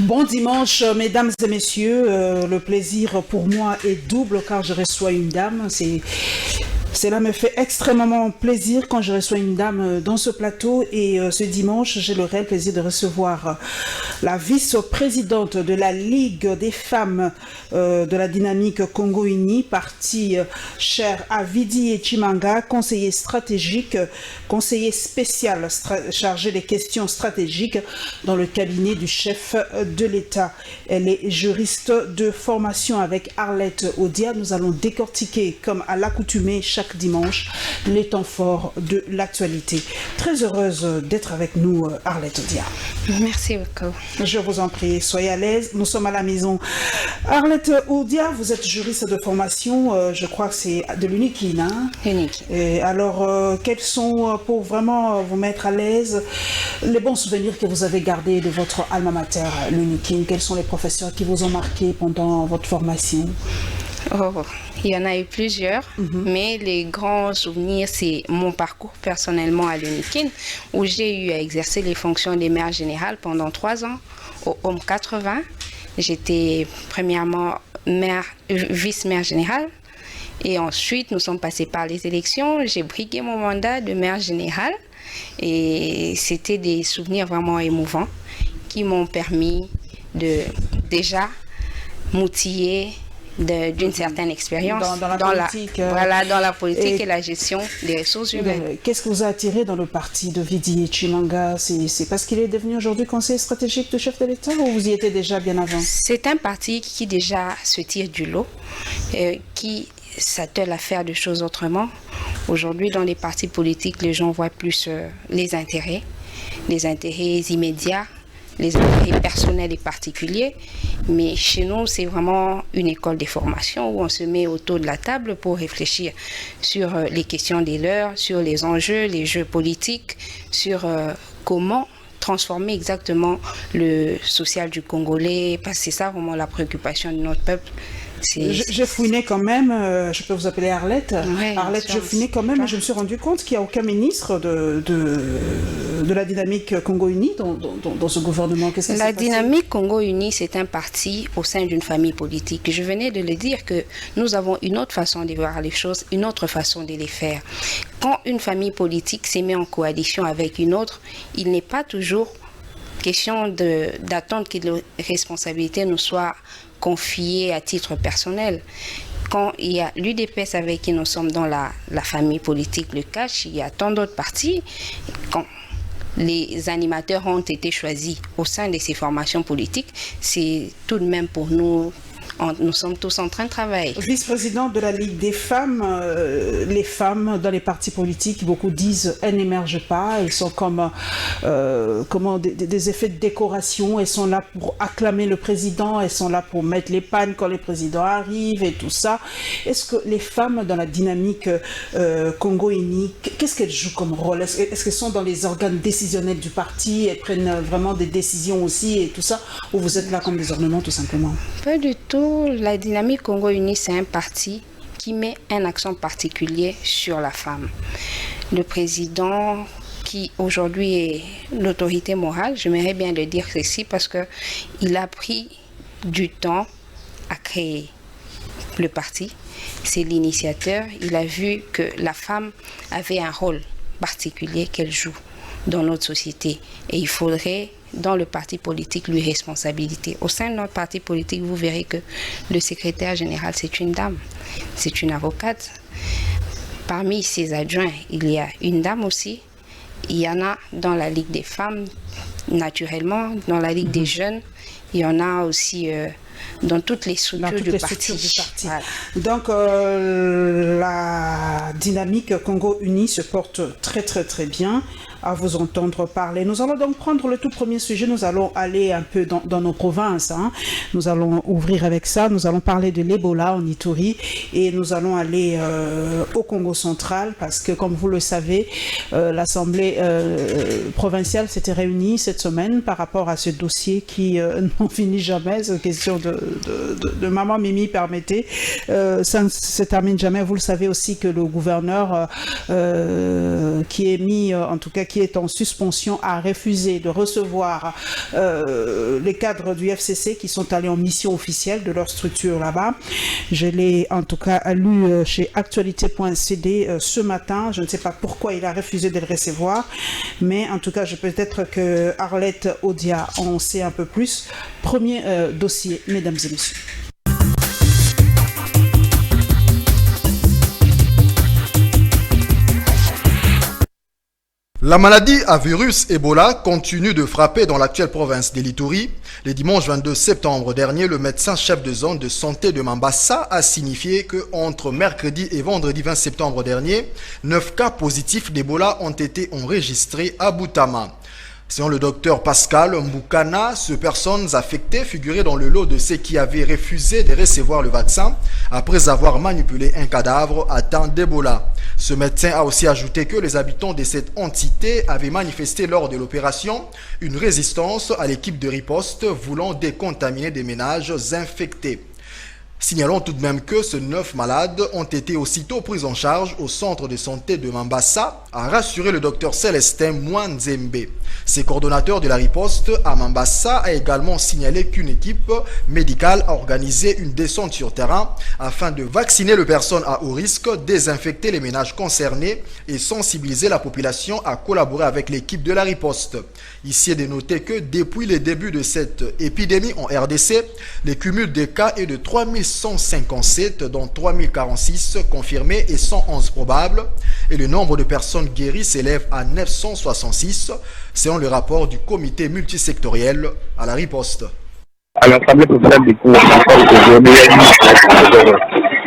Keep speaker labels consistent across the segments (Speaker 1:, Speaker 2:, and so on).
Speaker 1: Bon dimanche, mesdames et messieurs. Le plaisir pour moi est double car je reçois une dame. Cela me fait extrêmement plaisir quand je reçois une dame dans ce plateau et ce dimanche, j'ai le réel plaisir de recevoir la vice-présidente de la Ligue des femmes de la dynamique Congo Uni, parti cher à Vidi Chimanga, conseiller stratégique, conseiller spécial chargé des questions stratégiques dans le cabinet du chef de l'État. Elle est juriste de formation avec Arlette Odia. Nous allons décortiquer comme à l'accoutumée chaque dimanche les temps forts de l'actualité. Très heureuse d'être avec nous, Arlette Odia.
Speaker 2: Merci beaucoup.
Speaker 1: Je vous en prie, soyez à l'aise. Nous sommes à la maison. Arlette Odia, vous êtes juriste de formation, je crois que c'est de l'UNIKIN. Hein?
Speaker 2: UNIKIN.
Speaker 1: Alors, quels sont, pour vraiment vous mettre à l'aise, les bons souvenirs que vous avez gardés de votre alma mater, l'UNIKIN? Quels sont les professeurs qui vous ont marqué pendant votre formation?
Speaker 2: Oh, il y en a eu plusieurs, mais les grands souvenirs, c'est mon parcours personnellement à l'UNIKIN, où j'ai eu à exercer les fonctions des mères générales pendant 3 ans au HOM 80. J'étais premièrement vice-mère générale, et ensuite nous sommes passés par les élections. J'ai brigué mon mandat de mère générale, et c'était des souvenirs vraiment émouvants qui m'ont permis de déjà m'outiller d'une certaine expérience
Speaker 1: dans la politique,
Speaker 2: dans la politique et la gestion des ressources humaines.
Speaker 1: Qu'est-ce que vous a attiré dans le parti de Vidi Chimanga? C'est parce qu'il est devenu aujourd'hui conseiller stratégique de chef de l'État ou vous y étiez déjà bien avant?
Speaker 2: C'est un parti qui déjà se tire du lot, qui s'attelle à faire des choses autrement. Aujourd'hui, dans les partis politiques, les gens voient plus les intérêts immédiats, les intérêts personnels et particuliers. Mais chez nous, c'est vraiment une école de formation où on se met autour de la table pour réfléchir sur les questions des leurs, sur les enjeux, les jeux politiques, sur comment transformer exactement le social du Congolais, parce que c'est ça vraiment la préoccupation de notre peuple.
Speaker 1: Je fouinais quand même, je peux vous appeler Arlette.
Speaker 2: Ouais,
Speaker 1: Arlette, je fouinais quand même, et je me suis rendu compte qu'il n'y a aucun ministre de la dynamique Congo Uni dans ce gouvernement. Qu'est-ce que
Speaker 2: la dynamique Congo Uni, c'est un parti au sein d'une famille politique. Je venais de le dire que nous avons une autre façon de voir les choses, une autre façon de les faire. Quand une famille politique s'est mise en coalition avec une autre, il n'est pas toujours question d'attendre que les responsabilités nous soient confiées à titre personnel. Quand il y a l'UDPS avec qui nous sommes dans la famille politique, le CACH, il y a tant d'autres partis. Quand les animateurs ont été choisis au sein de ces formations politiques, c'est tout de même pour nous. Nous sommes tous en train de travailler.
Speaker 1: Vice-présidente de la Ligue des femmes, les femmes dans les partis politiques, beaucoup disent elles n'émergent pas, elles sont comme des effets de décoration, elles sont là pour acclamer le président, elles sont là pour mettre les pannes quand le président arrive et tout ça. Est-ce que les femmes dans la dynamique Congo Uni, qu'est-ce qu'elles jouent comme rôle? Est-ce qu'elles sont dans les organes décisionnels du parti, elles prennent vraiment des décisions aussi et tout ça, ou vous êtes là comme des ornements tout simplement?
Speaker 2: Pas du tout. La dynamique Congo Uni, c'est un parti qui met un accent particulier sur la femme. Le président, qui aujourd'hui est l'autorité morale, j'aimerais bien le dire ceci parce qu'il a pris du temps à créer le parti. C'est l'initiateur. Il a vu que la femme avait un rôle particulier qu'elle joue dans notre société. Et il faudrait, dans le parti politique, lui responsabilité. Au sein de notre parti politique, vous verrez que le secrétaire général, c'est une dame. C'est une avocate. Parmi ses adjoints, il y a une dame aussi. Il y en a dans la Ligue des femmes, naturellement, dans la Ligue des jeunes. il y en a aussi dans toutes les structures du parti.
Speaker 1: Voilà. Donc, la dynamique Congo Uni se porte très, très, très bien à vous entendre parler. Nous allons donc prendre le tout premier sujet. Nous allons aller un peu dans nos provinces. Nous allons ouvrir avec ça. Nous allons parler de l'Ebola en Ituri et nous allons aller au Congo central parce que, comme vous le savez, l'Assemblée provinciale s'était réunie cette semaine par rapport à ce dossier qui n'en finit jamais. C'est une question de maman Mimi, permettez. Ça ne se termine jamais. Vous le savez aussi que le gouverneur qui est mis, en tout cas, qui est en suspension, a refusé de recevoir les cadres du FCC qui sont allés en mission officielle de leur structure là-bas. Je l'ai en tout cas lu chez actualité.cd ce matin. Je ne sais pas pourquoi il a refusé de le recevoir, mais en tout cas, peut-être que Arlette Odia en sait un peu plus. Premier dossier, mesdames et messieurs.
Speaker 3: La maladie à virus Ebola continue de frapper dans l'actuelle province de l'Ituri. Le dimanche 22 septembre dernier, le médecin-chef de zone de santé de Mambasa a signifié que entre mercredi et vendredi 20 septembre dernier, 9 cas positifs d'Ebola ont été enregistrés à Boutama. Selon le docteur Pascal Mboukana, ces personnes affectées figuraient dans le lot de ceux qui avaient refusé de recevoir le vaccin après avoir manipulé un cadavre atteint d'Ebola. Ce médecin a aussi ajouté que les habitants de cette entité avaient manifesté lors de l'opération une résistance à l'équipe de riposte voulant décontaminer des ménages infectés. Signalons tout de même que ces 9 malades ont été aussitôt pris en charge au centre de santé de Mambasa, a rassuré le docteur Célestin Mwanzembe. Ce coordonnateur de la riposte à Mambasa a également signalé qu'une équipe médicale a organisé une descente sur terrain afin de vacciner les personnes à haut risque, désinfecter les ménages concernés et sensibiliser la population à collaborer avec l'équipe de la riposte. Ici est de noter que depuis le début de cette épidémie en RDC, le cumul des cas est de 3157, dont 3046 confirmés et 111 probables, et le nombre de personnes guéries s'élève à 966, selon le rapport du comité multisectoriel à la riposte.
Speaker 4: À l'Assemblée provinciale du Congo, aujourd'hui,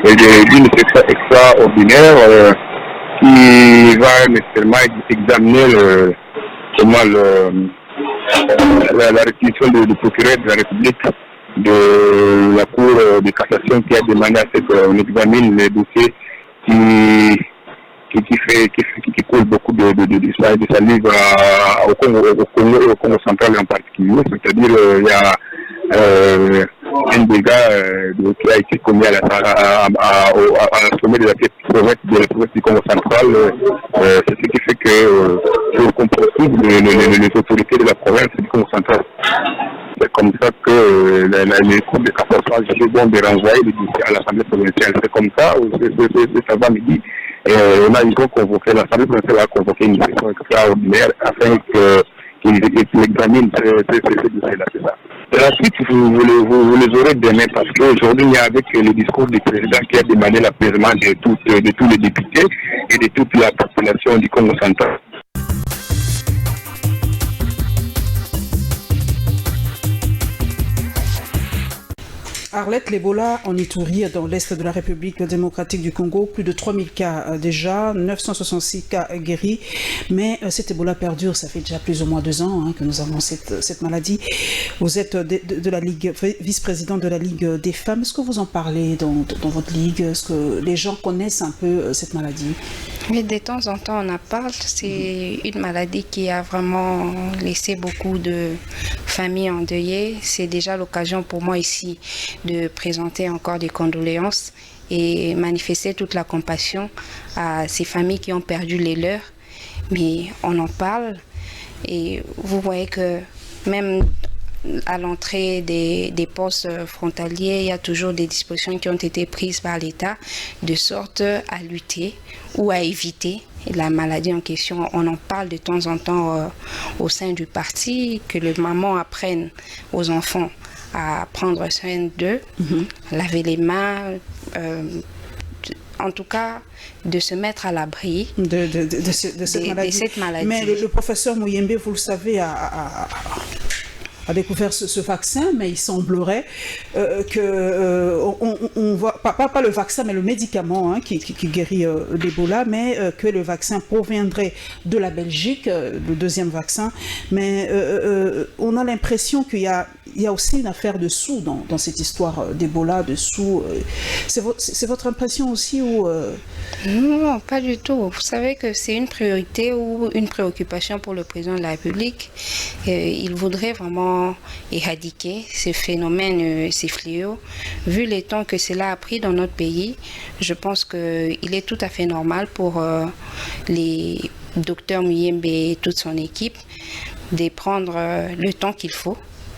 Speaker 4: il y a une session extraordinaire qui va nécessairement examiner la réquisition du procureur de la République de la Cour de cassation qui a demandé à ce qu'on examine les dossiers qui causent beaucoup de salive au Congo central en particulier. C'est-à-dire il y a un dégât qui a été commis à la sommet de la province du Congo central. C'est ce qui fait que je comprends tous les autorités de la province du Congo central. C'est comme ça que les cours de cassation a jugé bon de renvoyer les dossiers à l'Assemblée provinciale. C'est comme ça, ça va midi. On a convoqué, l'Assemblée provinciale a convoqué une session extraordinaire afin qu'ils examinent ces dossiers-là. C'est ça. La suite, vous les aurez demain parce qu'aujourd'hui, il y a avec le discours du président qui a demandé l'apaisement de tous les députés et de toute la population du Congo central.
Speaker 1: Arlette, l'Ebola en Ituri, dans l'est de la République démocratique du Congo, plus de 3000 cas déjà, 966 cas guéris, mais cet Ebola perdure, ça fait déjà plus ou moins 2 ans que nous avons cette maladie. Vous êtes de la Ligue, vice-président de la Ligue des femmes, est-ce que vous en parlez dans votre ligue? Est-ce que les gens connaissent un peu cette maladie?
Speaker 2: Mais de temps en temps, on en parle. C'est une maladie qui a vraiment laissé beaucoup de familles endeuillées. C'est déjà l'occasion pour moi ici de présenter encore des condoléances et manifester toute la compassion à ces familles qui ont perdu les leurs. Mais on en parle et vous voyez que même à l'entrée des postes frontaliers, il y a toujours des dispositions qui ont été prises par l'État de sorte à lutter ou à éviter la maladie en question. On en parle de temps en temps au sein du parti, que les mamans apprennent aux enfants à prendre soin d'eux, laver les mains, en tout cas de se mettre à l'abri
Speaker 1: de cette maladie.
Speaker 2: Mais
Speaker 1: le professeur Mouyembe, vous le savez, a découvert ce vaccin, mais il semblerait que on voit pas le vaccin, mais le médicament qui guérit l'Ebola, mais que le vaccin proviendrait de la Belgique, le deuxième vaccin. Mais on a l'impression qu'il y a aussi une affaire de sous dans cette histoire d'Ebola, de sous. C'est votre impression aussi ou
Speaker 2: Non, pas du tout. Vous savez que c'est une priorité ou une préoccupation pour le président de la République. Il voudrait vraiment éradiquer ces phénomènes, ces fléaux. Vu les temps que cela a pris dans notre pays, je pense qu'il est tout à fait normal pour les docteurs Muyembe et toute son équipe de prendre le temps qu'il faut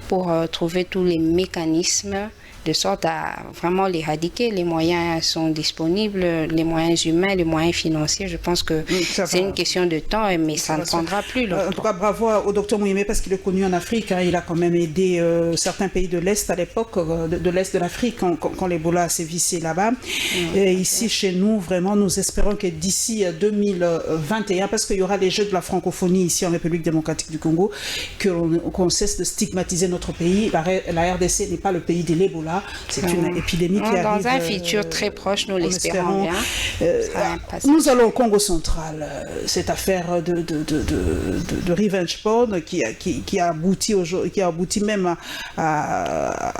Speaker 2: pour trouver tous les mécanismes de sorte à vraiment l'éradiquer. Les moyens sont disponibles, les moyens humains, les moyens financiers. Je pense que c'est une question de temps, mais ça ne prendra plus longtemps.
Speaker 1: En tout cas, bravo au docteur Muyembe parce qu'il est connu en Afrique. Il a quand même aidé certains pays de l'Est à l'époque, de l'Est de l'Afrique, quand l'Ebola s'est vissé là-bas. Et ici, chez nous, vraiment, nous espérons que d'ici 2021, parce qu'il y aura les Jeux de la francophonie ici en République démocratique du Congo, qu'on cesse de stigmatiser notre pays. La RDC n'est pas le pays de l'Ebola. C'est une épidémie qui arrive.
Speaker 2: Dans un futur très proche, nous l'espérons bien.
Speaker 1: Nous allons au Congo central. Cette affaire de revenge porn qui a abouti même à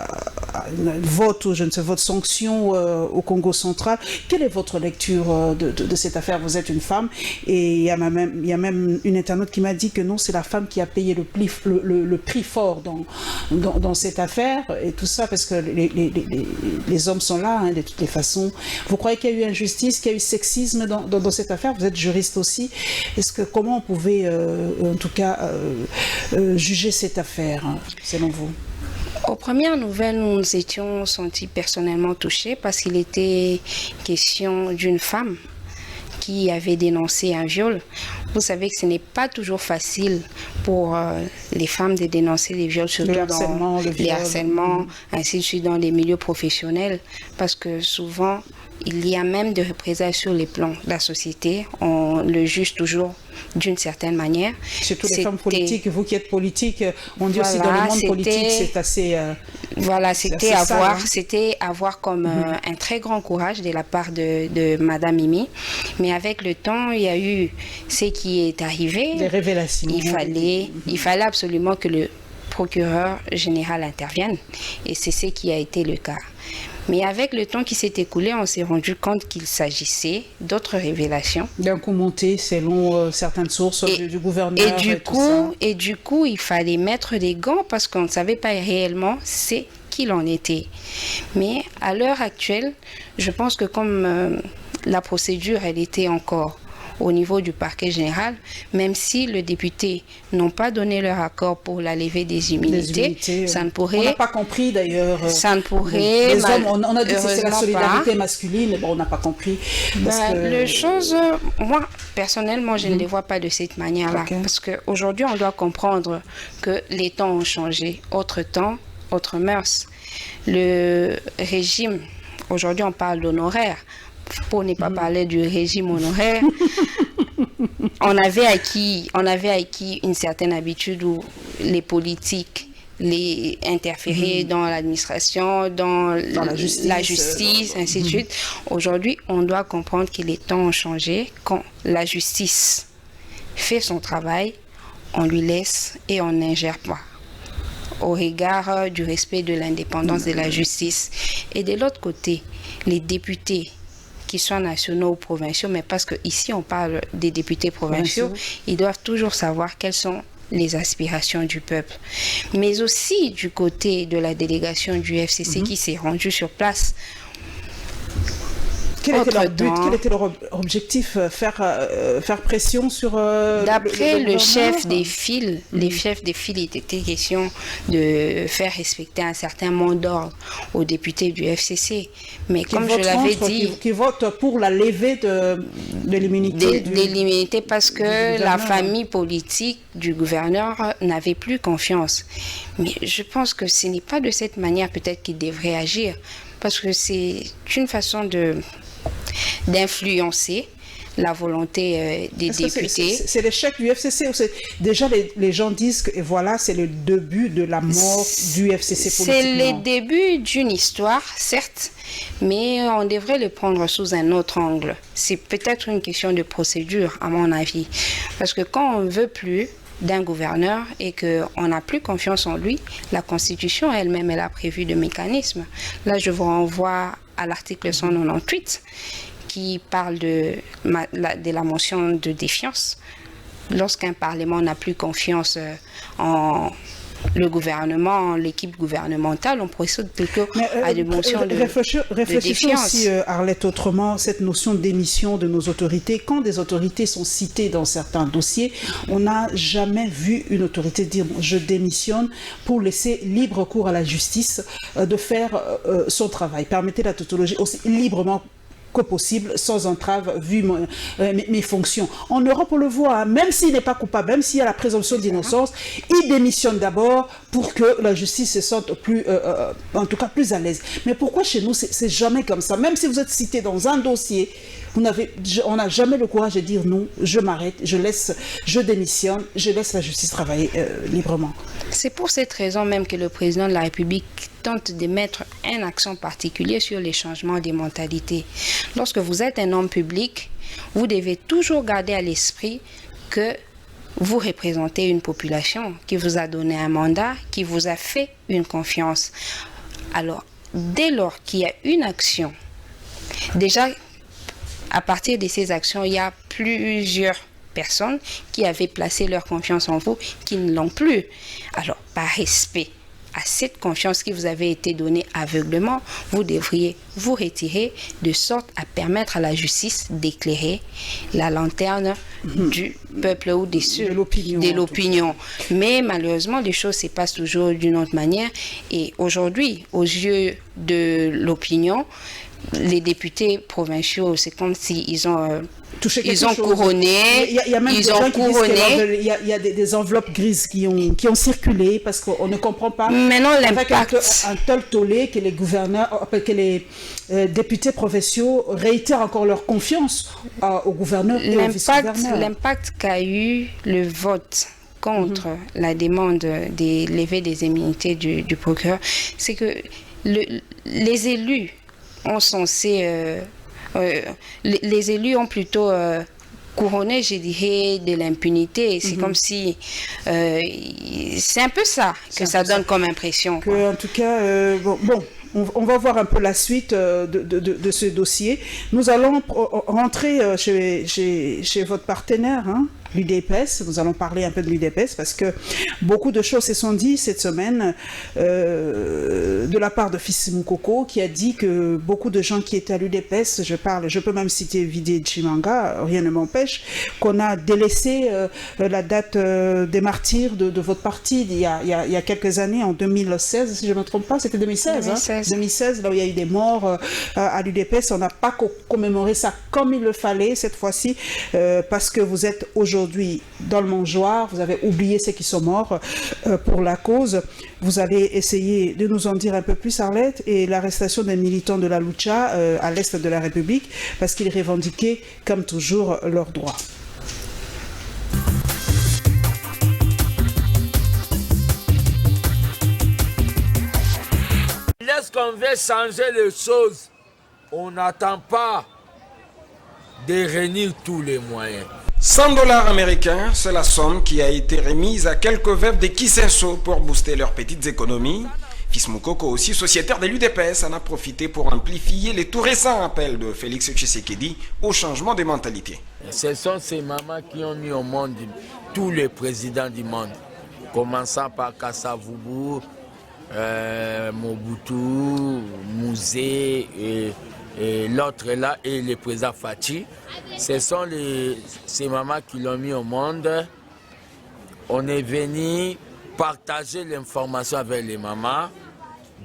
Speaker 1: une vote ou je ne sais vote sanction au Congo central. Quelle est votre lecture de cette affaire? Vous êtes une femme et il y a même une internaute qui m'a dit que non, c'est la femme qui a payé le prix fort dans cette affaire et tout ça parce que les hommes sont là de toutes les façons. Vous croyez qu'il y a eu injustice, qu'il y a eu sexisme dans cette affaire? Vous êtes juriste aussi. Comment on pouvait en tout cas juger cette affaire selon vous?
Speaker 2: Aux premières nouvelles, nous nous étions sentis personnellement touchés parce qu'il était question d'une femme qui avait dénoncé un viol. Vous savez que ce n'est pas toujours facile pour les femmes de dénoncer les viols, surtout dans les harcèlements, ainsi de suite dans les milieux professionnels, parce que souvent, il y a même des représailles sur les plans de la société. On le juge toujours d'une certaine manière.
Speaker 1: Surtout les femmes politiques, vous qui êtes politique, on dit aussi dans le monde politique, c'est assez...
Speaker 2: c'était avoir comme un très grand courage de la part de Madame Mimi. Mais avec le temps, il y a eu ce qui est arrivé.
Speaker 1: Des révélations.
Speaker 2: Il fallait absolument que le procureur général intervienne. Et c'est ce qui a été le cas. Mais avec le temps qui s'est écoulé, on s'est rendu compte qu'il s'agissait d'autres révélations.
Speaker 1: D'un coup monté selon certaines sources du gouverneur.
Speaker 2: Et du coup, il fallait mettre des gants parce qu'on ne savait pas réellement ce qu'il en était. Mais à l'heure actuelle, je pense que comme la procédure, elle était encore au niveau du parquet général, même si les députés n'ont pas donné leur accord pour la levée des immunités, ça ne pourrait...
Speaker 1: On n'a pas compris d'ailleurs.
Speaker 2: Ça ne pourrait...
Speaker 1: Les hommes, on a dit que c'est la solidarité masculine, mais bon, on n'a pas compris.
Speaker 2: Les choses, moi, personnellement, je ne les vois pas de cette manière-là. Parce qu'aujourd'hui, on doit comprendre que les temps ont changé. Autre temps, autre mœurs. Le régime, aujourd'hui, on parle d'honoraire. Pour ne pas parler du régime honoraire, on avait acquis une certaine habitude où les politiques les interférer dans l'administration, dans la justice, ainsi de suite. Aujourd'hui, on doit comprendre que les temps ont changé. Quand la justice fait son travail, on lui laisse et on n'ingère pas au regard du respect de l'indépendance de la justice. Et de l'autre côté, les députés qu'ils soient nationaux ou provinciaux, mais parce qu'ici on parle des députés provinciaux, ils doivent toujours savoir quelles sont les aspirations du peuple. Mais aussi du côté de la délégation du FCC qui s'est rendue sur place.
Speaker 1: Quel était leur but? Quel était leur objectif? Faire pression sur...
Speaker 2: D'après le chef des files, les chefs des files, il était question de faire respecter un certain mot d'ordre aux députés du FCC. Mais comme je l'avais dit...
Speaker 1: Qui votent pour la levée de l'immunité.
Speaker 2: De l'immunité parce que la famille politique du gouverneur n'avait plus confiance. Mais je pense que ce n'est pas de cette manière peut-être qu'il devrait agir. Parce que c'est une façon d'influencer la volonté des députés.
Speaker 1: C'est l'échec du FCC. Déjà, les gens disent que et voilà, c'est le début de la mort du FCC politiquement.
Speaker 2: C'est le début d'une histoire, certes, mais on devrait le prendre sous un autre angle. C'est peut-être une question de procédure, à mon avis. Parce que quand on ne veut plus d'un gouverneur et qu'on n'a plus confiance en lui, la Constitution elle-même, elle a prévu de mécanismes. Là, je vous renvoie à l'article 198 qui parle de la motion de défiance. Lorsqu'un Parlement n'a plus confiance en le gouvernement, l'équipe gouvernementale, on procède plutôt à des motions de
Speaker 1: réfléchissons
Speaker 2: défiance.
Speaker 1: aussi, Arlette, autrement, cette notion de démission de nos autorités. Quand des autorités sont citées dans certains dossiers, on n'a jamais vu une autorité dire « je démissionne » pour laisser libre cours à la justice de faire son travail. Permettez la tautologie aussi librement que possible, sans entrave, vu mes fonctions. En Europe, on le voit, hein, même s'il n'est pas coupable, même s'il y a la présomption d'innocence, il démissionne d'abord pour que la justice se sente plus, en tout cas plus à l'aise. Mais pourquoi chez nous, c'est jamais comme ça? Même si vous êtes cité dans un dossier, on n'a jamais le courage de dire non, je m'arrête, je démissionne, je laisse la justice travailler librement.
Speaker 2: C'est pour cette raison même que le président de la République tente de mettre un accent particulier sur les changements des mentalités. Lorsque vous êtes un homme public, vous devez toujours garder à l'esprit que vous représentez une population qui vous a donné un mandat, qui vous a fait une confiance. Alors, dès lors qu'il y a une action, déjà, à partir de ces actions, il y a plusieurs personnes qui avaient placé leur confiance en vous, qui ne l'ont plus. Alors, par respect à cette confiance qui vous avait été donnée aveuglement, vous devriez vous retirer de sorte à permettre à la justice d'éclairer la lanterne du peuple ou de l'opinion. Mais malheureusement, les choses se passent toujours d'une autre manière. Et aujourd'hui, aux yeux de l'opinion, les députés provinciaux, c'est comme s'ils ont couronné.
Speaker 1: Il y a même des gens qui disent qu'il y a des enveloppes grises qui ont circulé parce qu'on ne comprend pas.
Speaker 2: Maintenant, l'impact.
Speaker 1: Un tel tollé que les gouverneurs, que les députés provinciaux réitèrent encore leur confiance au gouverneur et au vice-gouverneur.
Speaker 2: L'impact qu'a eu le vote contre la demande de lever des immunités du procureur, c'est que les élus ont censé... les élus ont plutôt couronné, je dirais, de l'impunité. C'est comme si... c'est un peu ça que ça donne comme impression.
Speaker 1: En tout cas, on va voir un peu la suite de ce dossier. Nous allons rentrer chez votre partenaire, hein, l'UDPS. Nous allons parler un peu de l'UDPS parce que beaucoup de choses se sont dites cette semaine de la part de Fils Moukoko qui a dit que beaucoup de gens qui étaient à l'UDPS, je peux même citer Vidé Chimanga, rien ne m'empêche, qu'on a délaissé la date des martyrs de votre parti il y a quelques années, en 2016, si je ne me trompe pas, c'était 2016. 2016, là où il y a eu des morts à l'UDPS. On n'a pas commémoré ça comme il le fallait cette fois-ci parce que vous êtes aujourd'hui dans le mangeoire, vous avez oublié ceux qui sont morts pour la cause. Vous allez essayer de nous en dire un peu plus, Arlette, et l'arrestation des militants de la Lucha à l'est de la République parce qu'ils revendiquaient comme toujours leurs droits.
Speaker 5: Lorsqu'on veut changer les choses, on n'attend pas de réunir tous les moyens.
Speaker 6: 100 $ américains, c'est la somme qui a été remise à quelques veuves de Kisenso pour booster leurs petites économies. Fils Moukoko, aussi sociétaire de l'UDPS, en a profité pour amplifier les tout récents appels de Félix Tshisekedi au changement de mentalité.
Speaker 5: Ce sont ces mamans qui ont mis au monde tous les présidents du monde, commençant par Kasavubu, Mobutu, Mouzé et l'autre là, et le président Fachi. Ce sont ces mamans qui l'ont mis au monde. On est venu partager l'information avec les mamans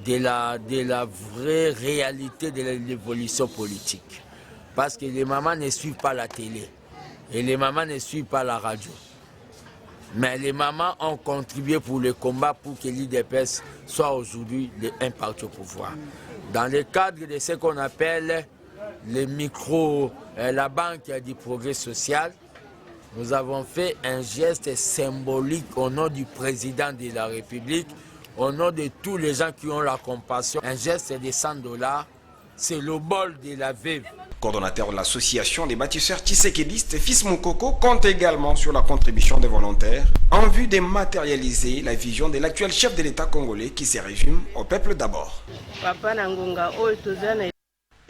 Speaker 5: de la vraie réalité de l'évolution politique. Parce que les mamans ne suivent pas la télé et les mamans ne suivent pas la radio. Mais les mamans ont contribué pour le combat pour que l'UDPS soit aujourd'hui un parti au pouvoir. Dans le cadre de ce qu'on appelle les micros, la Banque du progrès social, nous avons fait un geste symbolique au nom du président de la République, au nom de tous les gens qui ont la compassion. Un geste de 100 $, c'est le bol de la veuve.
Speaker 6: Coordonnateur de l'association des bâtisseurs tshisekédistes, Fils Moukoko compte également sur la contribution des volontaires en vue de matérialiser la vision de l'actuel chef de l'État congolais qui se résume au peuple d'abord.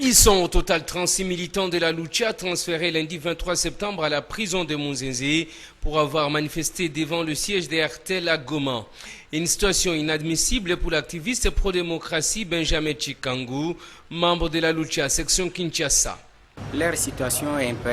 Speaker 7: Ils sont au total 36 militants de la Lucha transférés lundi 23 septembre à la prison de Munzenze pour avoir manifesté devant le siège de RTL à Goma. Une situation inadmissible pour l'activiste pro-démocratie Benjamin Chikangu, membre de la Lucha section Kinshasa.
Speaker 8: Leur situation est un peu,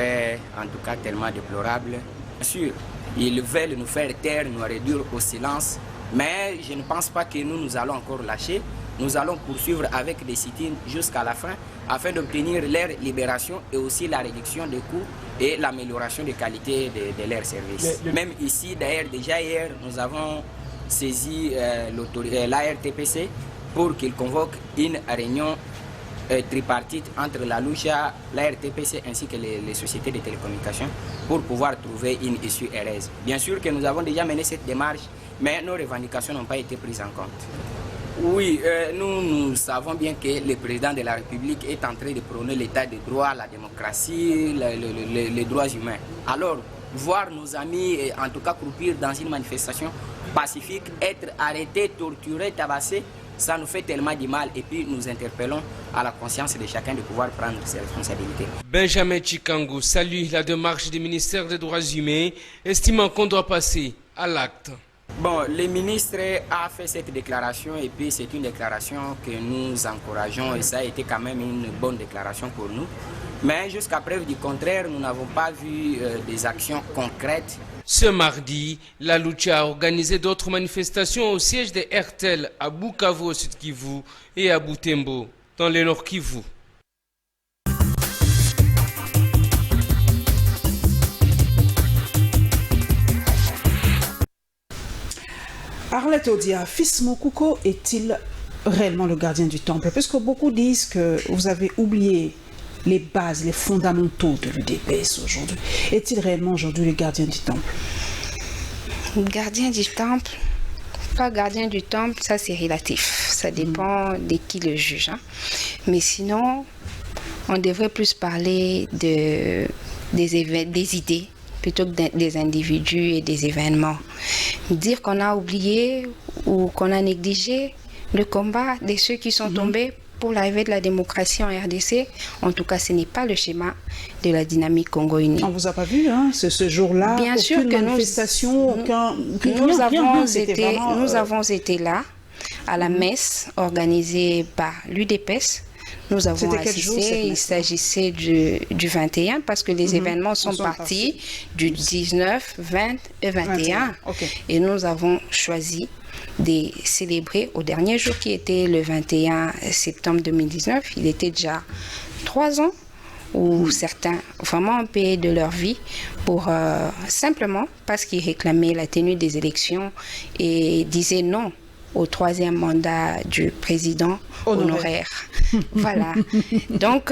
Speaker 8: en tout cas, tellement déplorable. Bien sûr, ils veulent nous faire taire, nous réduire au silence, mais je ne pense pas que nous allons encore lâcher. Nous allons poursuivre avec des sit-ins jusqu'à la fin afin d'obtenir leur libération et aussi la réduction des coûts et l'amélioration des qualités de leurs services. Même ici, d'ailleurs, déjà hier, nous avons saisi l'ARTPC pour qu'il convoque une réunion tripartite entre la Lucha, l'ARTPC ainsi que les sociétés de télécommunications pour pouvoir trouver une issue heureuse. Bien sûr que nous avons déjà mené cette démarche, mais nos revendications n'ont pas été prises en compte. Oui, nous savons bien que le président de la République est en train de prôner l'état de droit, la démocratie, les droits humains. Alors, voir nos amis, en tout cas croupir dans une manifestation pacifique, être arrêtés, torturés, tabassés, ça nous fait tellement du mal et puis nous interpellons à la conscience de chacun de pouvoir prendre ses responsabilités.
Speaker 7: Benjamin Chikangu salue la démarche du ministère des Droits humains, estimant qu'on doit passer à l'acte.
Speaker 8: Bon, le ministre a fait cette déclaration et puis c'est une déclaration que nous encourageons et ça a été quand même une bonne déclaration pour nous. Mais jusqu'à preuve du contraire, nous n'avons pas vu des actions concrètes.
Speaker 7: Ce mardi, la Lucha a organisé d'autres manifestations au siège de RTL à Bukavu au Sud Kivu et à Butembo dans le Nord Kivu.
Speaker 1: Arlette Odia, Fils Moukoko est-il réellement le gardien du temple? Parce que beaucoup disent que vous avez oublié les bases, les fondamentaux de l'UDPS aujourd'hui. Est-il réellement aujourd'hui le gardien du temple?
Speaker 2: Gardien du temple, pas gardien du temple, ça c'est relatif. Ça dépend de qui le juge. Hein. Mais sinon, on devrait plus parler des idées plutôt que des individus et des événements. Dire qu'on a oublié ou qu'on a négligé le combat de ceux qui sont tombés pour l'arrivée de la démocratie en RDC, en tout cas, ce n'est pas le schéma de la dynamique Congo Uni.
Speaker 1: On ne vous a pas vu, hein, ce jour-là,
Speaker 2: bien sûr que
Speaker 1: manifestation,
Speaker 2: nous avons été là, à la messe organisée par l'UDPS. Nous avons assisté, il s'agissait du 21 parce que les événements sont partis du 19, 20 et 21. Okay. Et nous avons choisi de célébrer au dernier jour qui était le 21 septembre 2019. Il était déjà 3 ans où certains vraiment ont payé de leur vie pour simplement parce qu'ils réclamaient la tenue des élections et disaient non au 3e mandat du président honoraire. Voilà. Donc,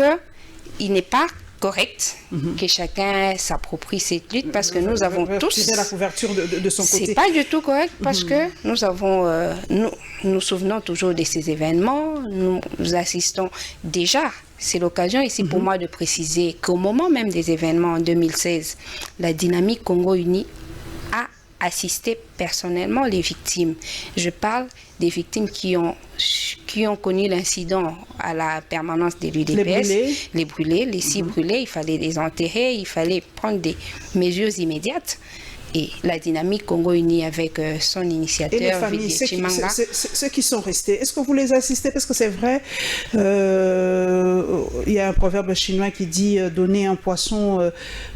Speaker 2: il n'est pas correct que chacun s'approprie cette lutte parce que nous avons tous...
Speaker 1: la couverture de son côté.
Speaker 2: C'est pas du tout correct parce que nous avons... nous souvenons toujours de ces événements. Nous assistons déjà. C'est l'occasion ici pour moi de préciser qu'au moment même des événements en 2016, la dynamique Congo Uni a assisté personnellement les victimes. Je parle des victimes qui ont connu l'incident à la permanence de l'UDPS, les brûlés, les 6 brûlés, il fallait les enterrer, il fallait prendre des mesures immédiates. Et la dynamique Congo Uni avec son initiateur,
Speaker 1: et les familles, ceux qui sont restés, est-ce que vous les assistez? Parce que c'est vrai, il y a un proverbe chinois qui dit donner un poisson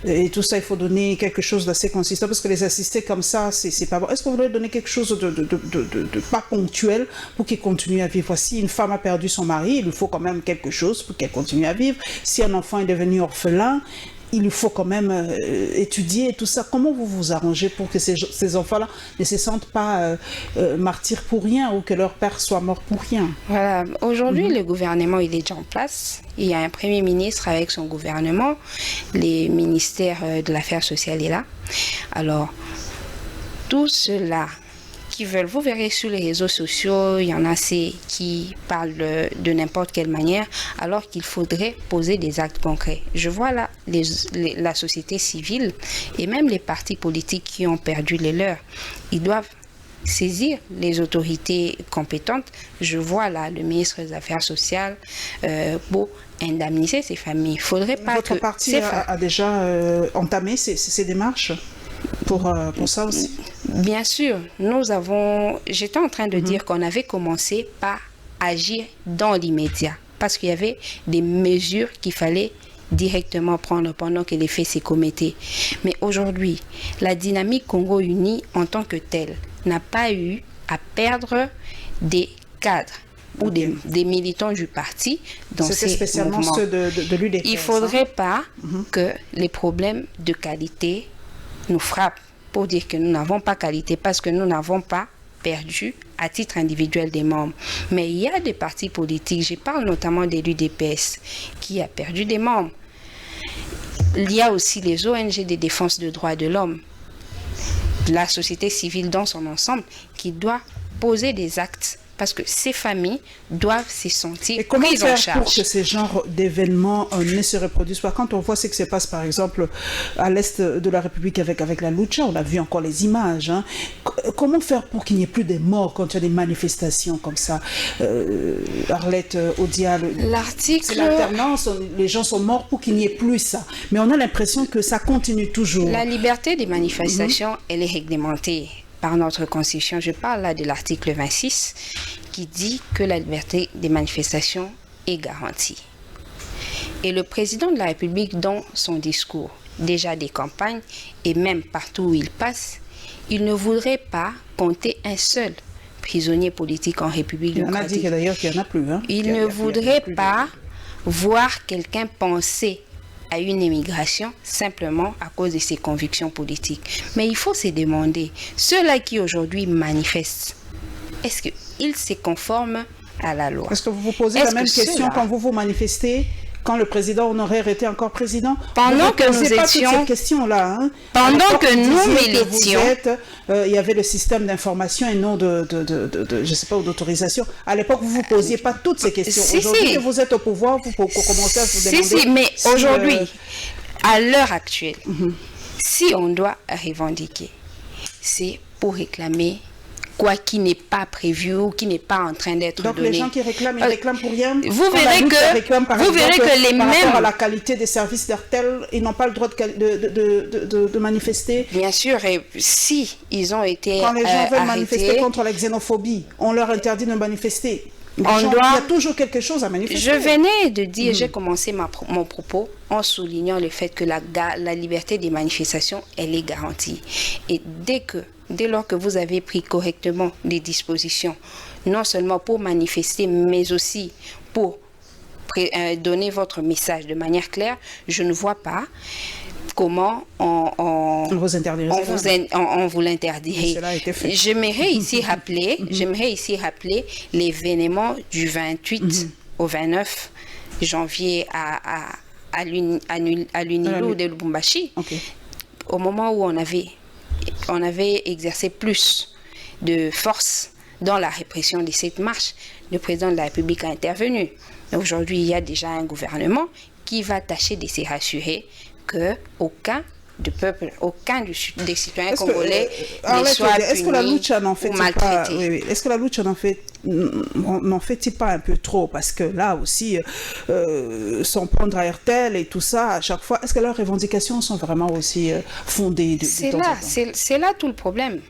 Speaker 1: et tout ça, il faut donner quelque chose d'assez consistant parce que les assister comme ça, c'est pas bon. Est-ce que vous voulez donner quelque chose de pas ponctuel pour qu'ils continuent à vivre? Si une femme a perdu son mari, il lui faut quand même quelque chose pour qu'elle continue à vivre. Si un enfant est devenu orphelin, il faut quand même étudier tout ça. Comment vous vous arrangez pour que ces enfants-là ne se sentent pas martyrs pour rien ou que leur père soit mort pour rien?
Speaker 2: Voilà. Aujourd'hui, le gouvernement, il est déjà en place. Il y a un premier ministre avec son gouvernement. Les ministères de l'affaires sociale est là. Alors, tout cela qui veulent, vous verrez sur les réseaux sociaux, il y en a qui parlent de n'importe quelle manière, alors qu'il faudrait poser des actes concrets. Je vois là la société civile et même les partis politiques qui ont perdu les leurs. Ils doivent saisir les autorités compétentes. Je vois là le ministre des Affaires sociales pour indemniser ces familles. Il faudrait pas
Speaker 1: Votre
Speaker 2: que
Speaker 1: parti a déjà entamé ces démarches pour ça aussi?
Speaker 2: Bien sûr, j'étais en train de dire qu'on avait commencé par agir dans l'immédiat parce qu'il y avait des mesures qu'il fallait directement prendre pendant que les faits s'est commettés. Mais aujourd'hui, la dynamique Congo Uni en tant que telle n'a pas eu à perdre des cadres ou des militants du parti dans ces mouvements.
Speaker 1: Spécialement ceux de l'UDPS.
Speaker 2: Il ne faudrait pas que les problèmes de qualité nous frappent pour dire que nous n'avons pas qualité parce que nous n'avons pas perdu à titre individuel des membres. Mais il y a des partis politiques, je parle notamment de l'UDPS, qui a perdu des membres. Il y a aussi les ONG de défense des droits de l'homme, la société civile dans son ensemble, qui doit poser des actes parce que ces familles doivent se sentir prises en charge.
Speaker 1: Et comment faire pour que ces genres d'événements ne se reproduisent pas? Quand on voit ce qui se passe, par exemple, à l'est de la République avec la Lucha, on a vu encore les images. Hein. Comment faire pour qu'il n'y ait plus de morts quand il y a des manifestations comme ça? Arlette Odia, c'est l'alternance, les gens sont morts pour qu'il n'y ait plus ça. Mais on a l'impression que ça continue toujours.
Speaker 2: La liberté des manifestations, elle est réglementée par notre constitution. Je parle là de l'article 26 qui dit que la liberté des manifestations est garantie. Et le président de la République, dans son discours, déjà des campagnes et même partout où il passe, il ne voudrait pas compter un seul prisonnier politique en République démocratique.
Speaker 1: On a dit d'ailleurs qu'il n'y en a plus. Hein.
Speaker 2: Il ne voudrait pas voir quelqu'un penser à une émigration simplement à cause de ses convictions politiques. Mais il faut se demander, ceux-là qui aujourd'hui manifestent, est-ce qu'ils se conforment à la loi?
Speaker 1: Est-ce que vous vous posez la même question quand vous manifestez, quand le président Honoraire était encore président?
Speaker 2: Pendant que nous étions...
Speaker 1: cette question-là. Hein.
Speaker 2: Pendant que nous militions...
Speaker 1: il y avait le système d'information et non je sais pas, d'autorisation. À l'époque, vous ne vous posiez pas toutes ces questions. Aujourd'hui que vous êtes au pouvoir, vous commencez à vous demander...
Speaker 2: mais aujourd'hui, à l'heure actuelle, si on doit revendiquer, c'est pour réclamer quoi qui n'est pas prévu ou qui n'est pas en train d'être donné.
Speaker 1: Donc les gens qui réclament, ils réclament pour rien.
Speaker 2: Vous verrez que les mêmes...
Speaker 1: Par rapport à la qualité des services d'Artel, ils n'ont pas le droit de manifester.
Speaker 2: Bien sûr, et si ils ont été
Speaker 1: quand les gens veulent
Speaker 2: arrêtés,
Speaker 1: manifester contre la xénophobie, on leur interdit de manifester. Il y a toujours quelque chose à manifester.
Speaker 2: Je venais de dire, j'ai commencé mon propos en soulignant le fait que la liberté des manifestations, elle est garantie. Et dès lors que vous avez pris correctement les dispositions, non seulement pour manifester, mais aussi pour donner votre message de manière claire, je ne vois pas comment on vous l'interdirait. J'aimerais ici rappeler l'événement du 28 au 29 janvier à l'Unilou de Lubumbashi, au moment où on avait exercé plus de force dans la répression de cette marche. Le président de la République a intervenu. Aujourd'hui, il y a déjà un gouvernement qui va tâcher de se rassurer qu'aucun des citoyens congolais ne soit puni
Speaker 1: est-ce que la lucha n'en fait
Speaker 2: ou maltraité.
Speaker 1: Est-ce que la lucha n'en fait-il pas un peu trop? Parce que là aussi, s'en prendre à RTL et tout ça, à chaque fois, est-ce que leurs revendications sont vraiment aussi fondées
Speaker 2: C'est là tout le problème.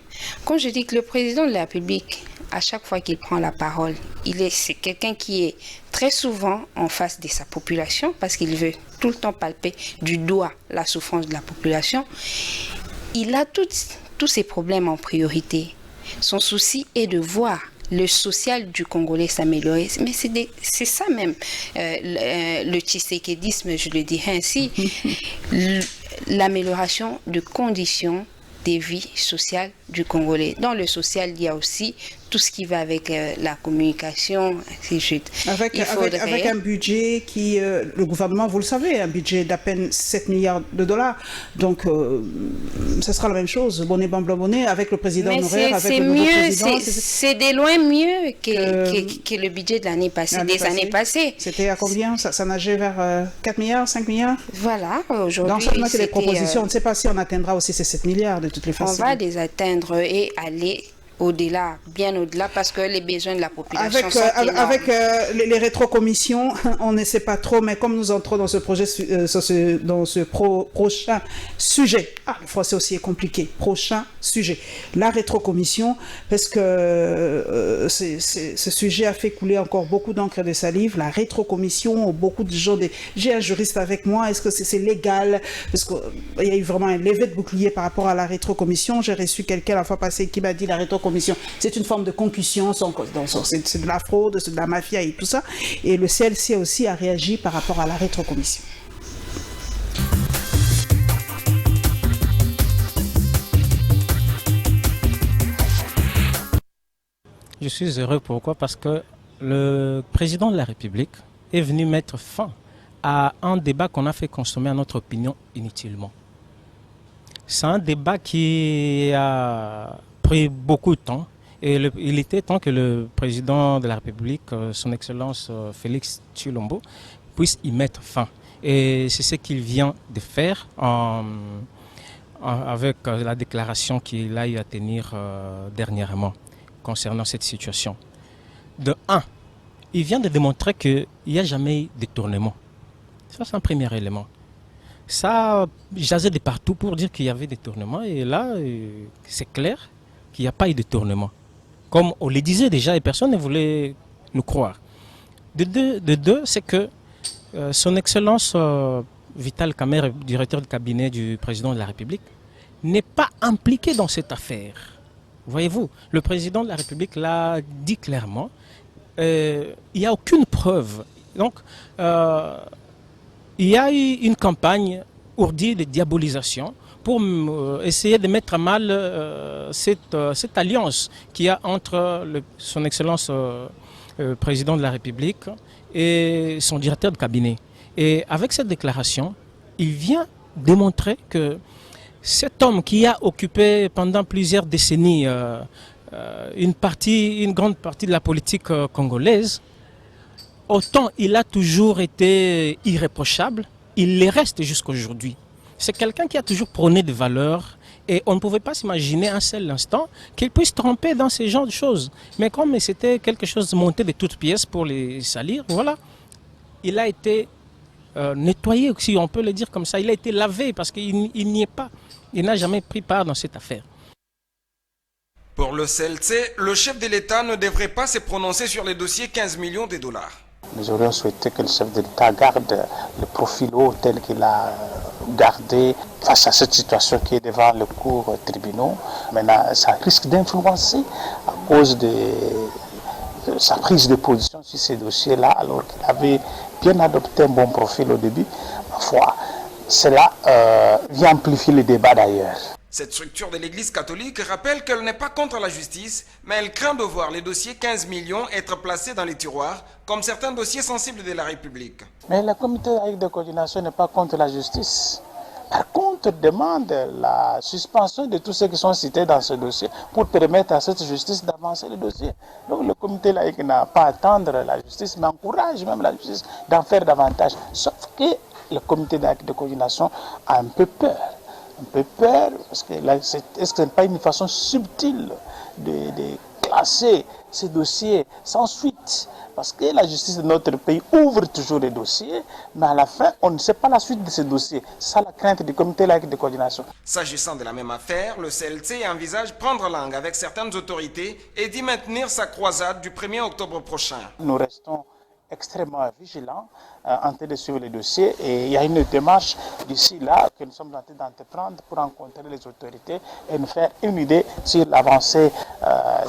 Speaker 2: Quand je dis que le président de la République, à chaque fois qu'il prend la parole, c'est quelqu'un qui est très souvent en face de sa population parce qu'il veut tout le temps palper du doigt la souffrance de la population. Il a tous ces problèmes en priorité. Son souci est de voir le social du Congolais s'améliorer. Mais c'est ça même, le tshisekidisme, je le dirais ainsi, l'amélioration de conditions des vies sociales du Congolais. Dans le social, il y a aussi tout ce qui va avec la communication.
Speaker 1: Avec un budget qui, le gouvernement, vous le savez, un budget d'à peine 7 milliards de dollars. Donc, ce sera la même chose. Bonnet, bonnet, avec le président honoraire, avec le nouveau président.
Speaker 2: C'est de loin mieux que le budget de l'année passée, années passées.
Speaker 1: C'était à combien? Ça nageait vers 4 milliards, 5 milliards?
Speaker 2: Voilà, aujourd'hui.
Speaker 1: Donc, seulement que les propositions, on ne sait pas si on atteindra aussi ces 7 milliards de toutes les façons.
Speaker 2: On va les atteindre et aller au-delà, bien au-delà, parce que les besoins de la population sont énormes.
Speaker 1: Avec les rétrocommissions, on ne sait pas trop, mais comme nous entrons dans ce projet, prochain sujet, le français aussi est compliqué, prochain sujet, la rétrocommission, parce que ce sujet a fait couler encore beaucoup d'encre et de salive, la rétrocommission, beaucoup de gens, j'ai un juriste avec moi, est-ce que c'est légal? Parce qu'il y a eu vraiment un lever de bouclier par rapport à la rétrocommission. J'ai reçu quelqu'un la fois passée qui m'a dit la rétrocommission, c'est une forme de concussion, c'est de la fraude, c'est de la mafia et tout ça. Et le CLC aussi a réagi par rapport à la rétrocommission.
Speaker 9: Je suis heureux, pourquoi? Parce que le président de la République est venu mettre fin à un débat qu'on a fait consommer à notre opinion inutilement. C'est un débat qui a pris beaucoup de temps et il était temps que le président de la République, son Excellence Félix Tshilombo, puisse y mettre fin. Et c'est ce qu'il vient de faire avec la déclaration qu'il a eu à tenir dernièrement concernant cette situation. De un, il vient de démontrer qu'il n'y a jamais eu de détournement. Ça, c'est un premier élément. Ça jasait de partout pour dire qu'il y avait des détournements et là, c'est clair qu'il n'y a pas eu de détournement. Comme on le disait déjà et personne ne voulait nous croire. De deux, c'est que son Excellence Vital Kamerhe, directeur de cabinet du président de la République, n'est pas impliqué dans cette affaire. Voyez-vous, le président de la République l'a dit clairement, il n'y a aucune preuve. Donc, il y a eu une campagne ourdie de diabolisation pour essayer de mettre à mal cette alliance qu'il y a entre son Excellence président de la République et son directeur de cabinet. Et avec cette déclaration, il vient démontrer que cet homme qui a occupé pendant plusieurs décennies une grande partie de la politique congolaise, autant il a toujours été irréprochable, il le reste jusqu'à aujourd'hui. C'est quelqu'un qui a toujours prôné des valeurs et on ne pouvait pas s'imaginer un seul instant qu'il puisse tromper dans ce genre de choses. Mais comme c'était quelque chose monté de toutes pièces pour les salir, voilà, il a été nettoyé, si on peut le dire comme ça, il a été lavé parce qu'il n'y est pas. Il n'a jamais pris part dans cette affaire.
Speaker 6: Pour le CLC, le chef de l'État ne devrait pas se prononcer sur les dossiers 15 millions de dollars.
Speaker 10: Nous aurions souhaité que le chef de l'État garde le profil haut tel qu'il a gardé face à cette situation qui est devant le cours tribunaux. Maintenant, ça risque d'influencer à cause de sa prise de position sur ces dossiers-là, alors qu'il avait bien adopté un bon profil au début. Ma foi, cela vient amplifier le débat d'ailleurs.
Speaker 6: Cette structure de l'Église catholique rappelle qu'elle n'est pas contre la justice, mais elle craint de voir les dossiers 15 millions être placés dans les tiroirs, comme certains dossiers sensibles de la République.
Speaker 10: Mais le comité de coordination n'est pas contre la justice. Par contre, demande la suspension de tous ceux qui sont cités dans ce dossier pour permettre à cette justice d'avancer le dossier. Donc le comité laïque n'a pas à attendre la justice, mais encourage même la justice d'en faire davantage. Sauf que le comité de coordination a un peu peur. Parce que là, est-ce que ce n'est pas une façon subtile de classer ces dossiers sans suite? Parce que la justice de notre pays ouvre toujours les dossiers, mais à la fin, on ne sait pas la suite de ces dossiers. C'est ça la crainte du comité laïque de coordination.
Speaker 6: S'agissant de la même affaire, le CLC envisage prendre langue avec certaines autorités et d'y maintenir sa croisade du 1er octobre prochain.
Speaker 10: Nous restons extrêmement vigilants en train de suivre les dossiers et il y a une démarche d'ici là que nous sommes en train d'entreprendre pour rencontrer les autorités et nous faire une idée sur l'avancée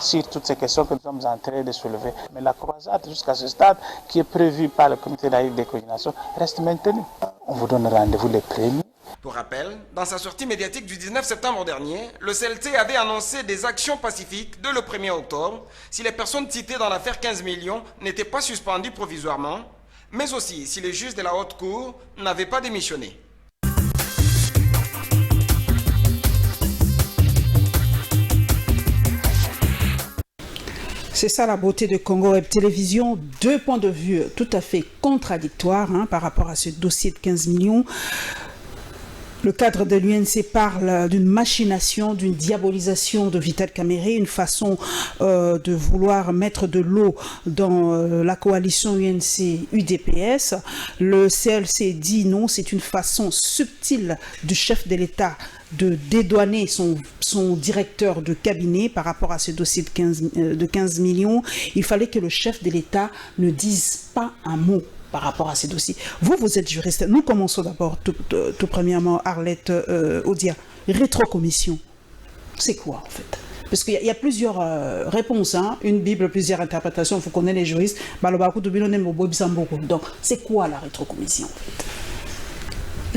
Speaker 10: sur toutes ces questions que nous sommes en train de soulever. Mais la croisade jusqu'à ce stade qui est prévue par le comité naïf de coordination reste maintenue. On vous donne rendez-vous les premiers.
Speaker 6: Pour rappel, dans sa sortie médiatique du 19 septembre dernier, le CLT avait annoncé des actions pacifiques dès le 1er octobre si les personnes citées dans l'affaire 15 millions n'étaient pas suspendues provisoirement, mais aussi si les juges de la haute cour n'avaient pas démissionné.
Speaker 1: C'est ça la beauté de Congo Web Télévision, deux points de vue tout à fait contradictoires par rapport à ce dossier de 15 millions. Le cadre de l'UNC parle d'une machination, d'une diabolisation de Vital Kamerhe, une façon de vouloir mettre de l'eau dans la coalition UNC-UDPS. Le CLC dit non, c'est une façon subtile du chef de l'État de dédouaner son directeur de cabinet par rapport à ce dossier de 15 millions. Il fallait que le chef de l'État ne dise pas un mot par rapport à ces dossiers. Vous êtes juriste. Nous commençons d'abord, tout premièrement, Arlette Odia. Rétrocommission, c'est quoi en fait? Parce qu'il y a plusieurs réponses, une Bible, plusieurs interprétations, vous connaissez les juristes. Donc, c'est quoi la rétrocommission en fait?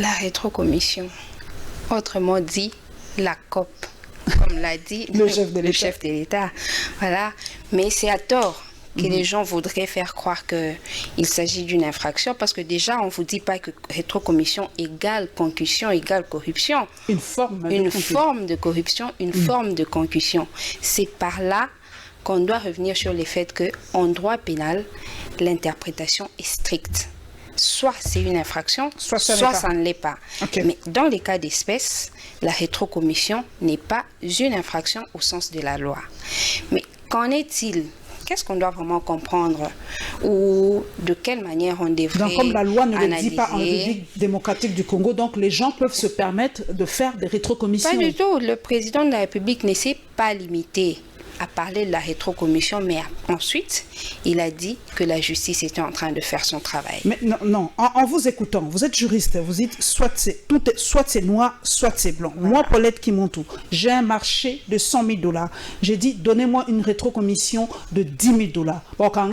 Speaker 2: La rétrocommission, autrement dit, la COP, comme l'a dit le chef de l'État. Voilà, mais c'est à tort que les gens voudraient faire croire qu'il s'agit d'une infraction, parce que déjà, on ne vous dit pas que rétrocommission égale concussion, égale corruption.
Speaker 1: Une forme
Speaker 2: de corruption, une forme de concussion. C'est par là qu'on doit revenir sur le fait qu'en droit pénal, l'interprétation est stricte. Soit c'est une infraction, soit ça ne l'est pas.
Speaker 1: Okay.
Speaker 2: Mais dans les cas d'espèce, la rétrocommission n'est pas une infraction au sens de la loi. Mais qu'en est-il? Qu'est-ce qu'on doit vraiment comprendre, ou de quelle manière on devrait
Speaker 1: donc, comme la loi ne le
Speaker 2: analyser.
Speaker 1: dit pas en République démocratique du Congo, donc les gens peuvent se permettre de faire des rétrocommissions.
Speaker 2: Pas du tout. Le président de la République ne s'est pas limité à parler de la rétrocommission, mais ensuite, il a dit que la justice était en train de faire son travail.
Speaker 1: Mais non, en vous écoutant, vous êtes juriste, vous dites soit c'est noir, soit c'est blanc. Voilà. Moi, Paulette Kimontou, j'ai un marché de $100 000. J'ai dit, donnez-moi une rétrocommission de $10 000. Bon, quand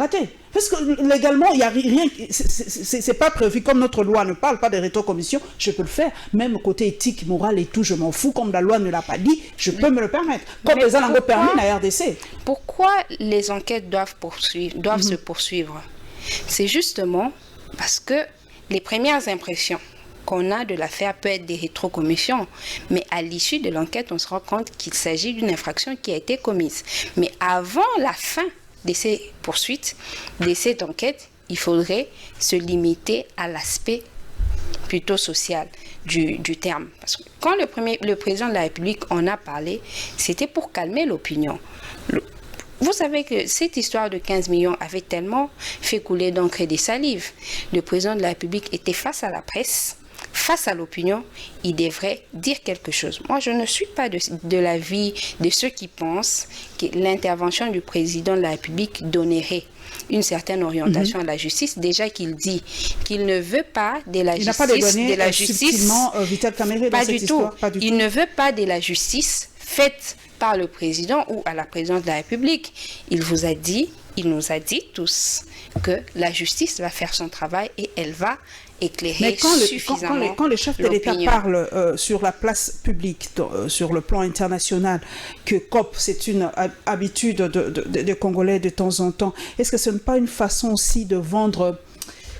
Speaker 1: parce que légalement, il n'y a rien, c'est pas prévu. Comme notre loi ne parle pas de rétrocommission, je peux le faire. Même côté éthique, moral et tout, je m'en fous. Comme la loi ne l'a pas dit, je peux me le permettre. Comme les gens l'ont permis la RDC.
Speaker 2: Pourquoi les enquêtes doivent se poursuivre? C'est justement parce que les premières impressions qu'on a de l'affaire peut être des rétrocommissions, mais à l'issue de l'enquête, on se rend compte qu'il s'agit d'une infraction qui a été commise. Mais avant la fin de ces poursuites, de cette enquête, il faudrait se limiter à l'aspect plutôt social du terme. Parce que quand le président de la République en a parlé, c'était pour calmer l'opinion. Vous savez que cette histoire de 15 millions avait tellement fait couler d'encre et des salives. Le président de la République était face à la presse, face à l'opinion, il devrait dire quelque chose. Moi, je ne suis pas de l'avis de ceux qui pensent que l'intervention du président de la République donnerait une certaine orientation à la justice. Déjà qu'il dit qu'il ne veut pas de la justice.
Speaker 1: Vital Kamerhe dans cette histoire. Pas du tout.
Speaker 2: Il ne veut pas de la justice faite par le président ou à la présidence de la République. Il nous a dit tous que la justice va faire son travail et elle va éclairer suffisamment
Speaker 1: quand le chef de l'État parle sur la place publique, sur le plan international, que COP, c'est une habitude de Congolais de temps en temps, est-ce que ce n'est pas une façon aussi de vendre,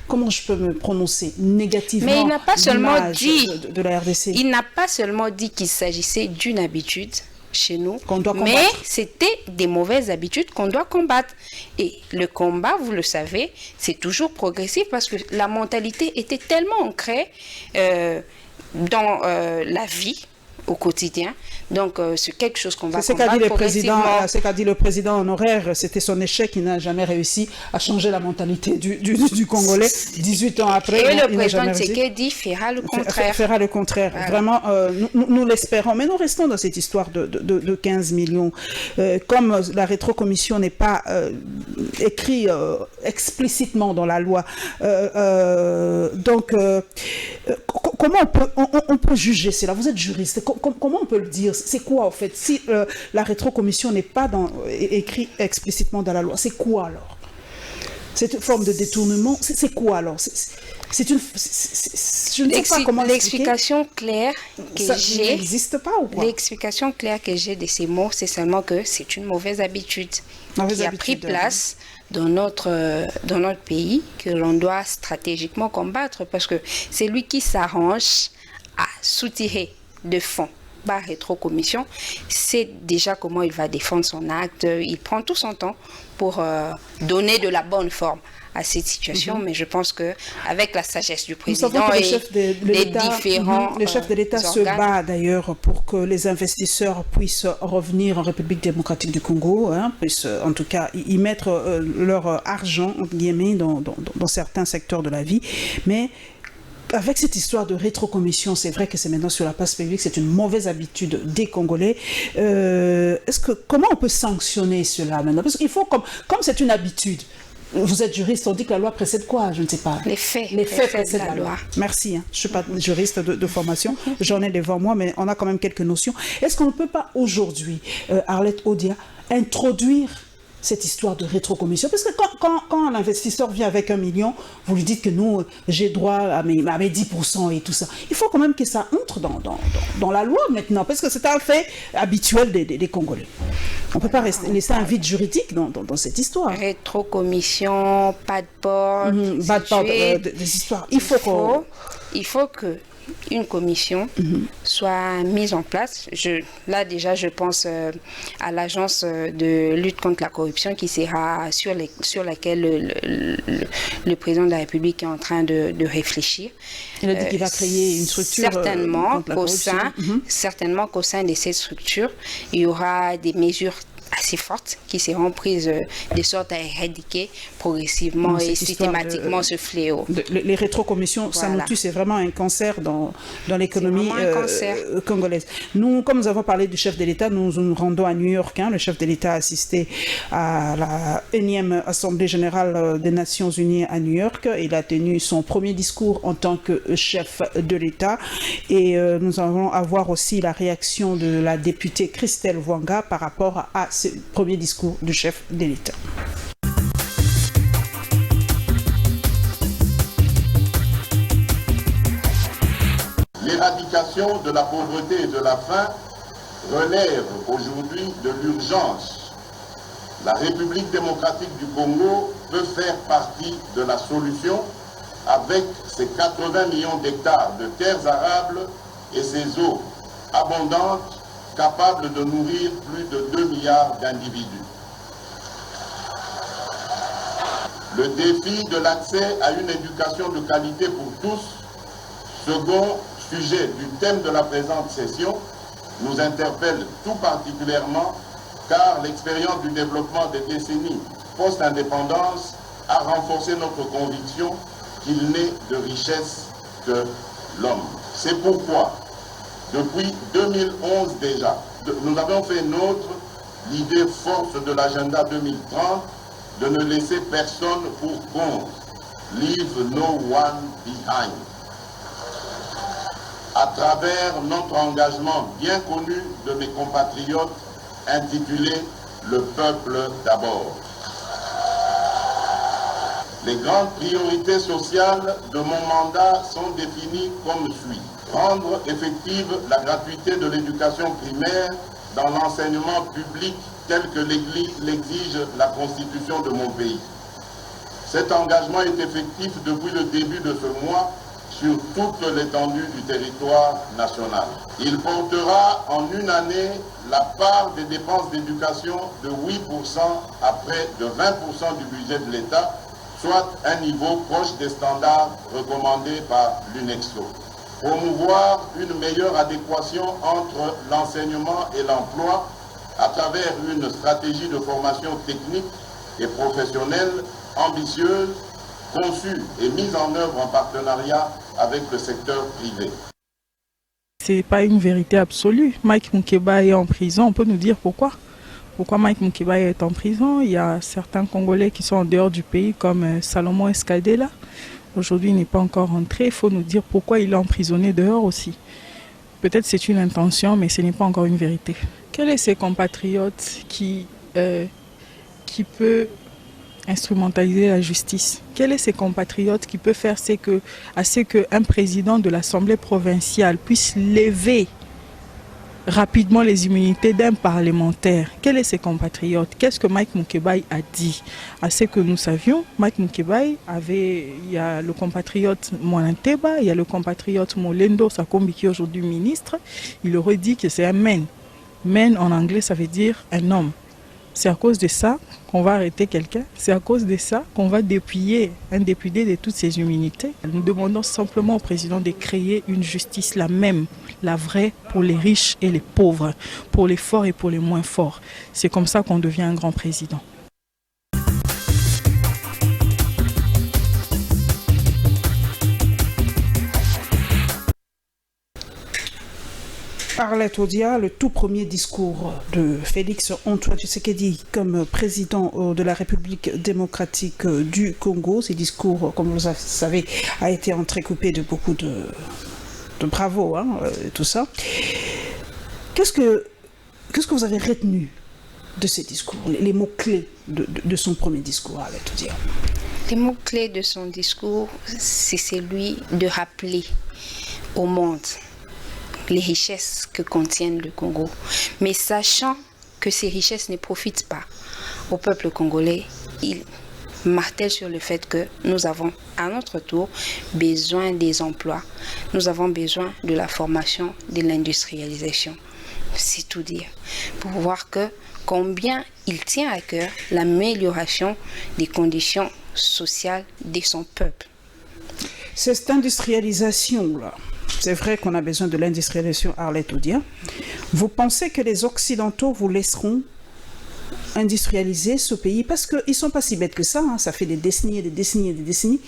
Speaker 1: comment je peux me prononcer, négativement?
Speaker 2: Mais il n'a pas seulement dit
Speaker 1: de la RDC.
Speaker 2: Il n'a pas seulement dit qu'il s'agissait d'une habitude chez nous, mais c'était des mauvaises habitudes qu'on doit combattre. Et le combat, vous le savez, c'est toujours progressif parce que la mentalité était tellement ancrée dans la vie au quotidien. Donc, c'est quelque chose qu'on va combattre progressivement.
Speaker 1: C'est qu'a dit le président honoraire, c'était son échec, il n'a jamais réussi à changer la mentalité du Congolais. 18 ans après,
Speaker 2: et le président Tshisekedi dit fera le contraire.
Speaker 1: Fera le contraire. Voilà. Vraiment, nous l'espérons. Mais nous restons dans cette histoire de 15 millions. Comme la rétrocommission n'est pas écrite explicitement dans la loi, donc comment on peut juger cela? Vous êtes juriste, comment on peut le dire? C'est quoi en fait? Si la rétrocommission n'est pas écrit explicitement dans la loi, c'est quoi alors? C'est une forme de détournement? C'est quoi alors? Je ne sais pas comment
Speaker 2: l'explication claire que j'ai
Speaker 1: n'existe pas ou quoi?
Speaker 2: L'explication claire que j'ai de ces mots, c'est seulement que c'est une mauvaise habitude qui a pris place dans notre pays, que l'on doit stratégiquement combattre, parce que c'est lui qui s'arrange à soutirer de fonds par rétrocommission, c'est déjà comment il va défendre son acte. Il prend tout son temps pour donner de la bonne forme à cette situation, mais je pense que avec la sagesse du président et les différents
Speaker 1: le chef de l'État se bat d'ailleurs pour que les investisseurs puissent revenir en République démocratique du Congo, puissent en tout cas y mettre leur argent entre guillemets dans certains secteurs de la vie, mais avec cette histoire de rétrocommission, c'est vrai que c'est maintenant sur la place publique, c'est une mauvaise habitude des Congolais. Comment on peut sanctionner cela maintenant? Parce qu'il faut, comme c'est une habitude, vous êtes juriste, on dit que la loi précède quoi? Je ne sais pas.
Speaker 2: Les faits.
Speaker 1: Les faits précèdent la loi. Merci. Je ne suis pas juriste de formation, j'en ai devant moi, mais on a quand même quelques notions. Est-ce qu'on ne peut pas aujourd'hui, Arlette Odia, introduire cette histoire de rétrocommission? Parce que quand un investisseur vient avec 1 million, vous lui dites que nous, j'ai droit à mes 10% et tout ça. Il faut quand même que ça entre dans la loi maintenant, parce que c'est un fait habituel des Congolais. On ne peut pas laisser un vide juridique dans cette histoire.
Speaker 2: Rétrocommission, pas de porte,
Speaker 1: des histoires. Il
Speaker 2: faut que une commission soit mise en place. Là déjà, je pense à l'agence de lutte contre la corruption qui sera sur laquelle le président de la République est en train de réfléchir.
Speaker 1: Il a dit qu'il va créer une structure
Speaker 2: certainement qu'au sein de cette structure, il y aura des mesures assez fortes qui seront prises de sorte à éradiquer progressivement et systématiquement ce fléau.
Speaker 1: Les rétrocommissions, ça nous tue, c'est vraiment un cancer dans l'économie congolaise. Nous, comme nous avons parlé du chef de l'État, nous nous rendons à New York. Le chef de l'État a assisté à la 1e Assemblée générale des Nations Unies à New York. Il a tenu son premier discours en tant que chef de l'État. Et nous allons avoir aussi la réaction de la députée Christelle Wanga par rapport à ce premier discours du chef de l'État.
Speaker 11: L'éradication de la pauvreté et de la faim relève aujourd'hui de l'urgence. La République démocratique du Congo peut faire partie de la solution avec ses 80 millions d'hectares de terres arables et ses eaux abondantes capable de nourrir plus de 2 milliards d'individus. Le défi de l'accès à une éducation de qualité pour tous, second sujet du thème de la présente session, nous interpelle tout particulièrement car l'expérience du développement des décennies post-indépendance a renforcé notre conviction qu'il n'est de richesse que l'homme. C'est pourquoi depuis 2011 déjà, nous avons fait nôtre l'idée forte de l'agenda 2030 de ne laisser personne pour compte. Leave no one behind. À travers notre engagement bien connu de mes compatriotes intitulé « Le peuple d'abord ». Les grandes priorités sociales de mon mandat sont définies comme suit. Rendre effective la gratuité de l'éducation primaire dans l'enseignement public tel que l'exige la Constitution de mon pays. Cet engagement est effectif depuis le début de ce mois sur toute l'étendue du territoire national. Il portera en une année la part des dépenses d'éducation de 8% à près de 20% du budget de l'État, soit un niveau proche des standards recommandés par l'UNESCO. Promouvoir une meilleure adéquation entre l'enseignement et l'emploi à travers une stratégie de formation technique et professionnelle ambitieuse, conçue et mise en œuvre en partenariat avec le secteur privé.
Speaker 12: Ce n'est pas une vérité absolue. Mike Moukeba est en prison, on peut nous dire pourquoi? Pourquoi Mike Moukeba est en prison? Il y a certains Congolais qui sont en dehors du pays comme Salomon Escadela. Aujourd'hui, il n'est pas encore rentré. Il faut nous dire pourquoi il est emprisonné dehors aussi. Peut-être c'est une intention, mais ce n'est pas encore une vérité. Quels sont ces compatriotes qui peut instrumentaliser la justice? Quel est ces compatriotes qui peut faire à ce qu'un président de l'Assemblée provinciale puisse lever rapidement les immunités d'un parlementaire? Quels sont ces compatriotes? Qu'est-ce que Mike Moukebaye a dit? À ce que nous savions, Mike Moukebaye il y a le compatriote Mwananteba, il y a le compatriote Molendo Sakombi qui est aujourd'hui ministre. Il aurait dit que c'est un men. Men en anglais, ça veut dire un homme. C'est à cause de ça qu'on va arrêter quelqu'un. C'est à cause de ça qu'on va dépouiller un député de toutes ses immunités. Nous demandons simplement au président de créer une justice la même, la vraie pour les riches et les pauvres, pour les forts et pour les moins forts. C'est comme ça qu'on devient un grand président.
Speaker 1: Arlette Odia, le tout premier discours de Félix Antoine Tshisekedi comme président de la République démocratique du Congo. Ces discours, comme vous le savez, a été entrecoupé de beaucoup de bravo, tout ça. Qu'est-ce que vous avez retenu de ces discours, les mots-clés de son premier discours, Arlette Odia?
Speaker 2: Les mots-clés de son discours, c'est celui de rappeler au monde les richesses que contiennent le Congo, mais sachant que ces richesses ne profitent pas au peuple congolais, il martèle sur le fait que nous avons à notre tour besoin des emplois, nous avons besoin de la formation, de l'industrialisation. C'est tout dire, pour voir combien il tient à cœur l'amélioration des conditions sociales de son peuple.
Speaker 1: Cette industrialisation-là, c'est vrai qu'on a besoin de l'industrialisation, Arlette Odia. Vous pensez que les Occidentaux vous laisseront industrialiser ce pays? Parce qu'ils ne sont pas si bêtes que ça. Ça fait des décennies et des décennies et des décennies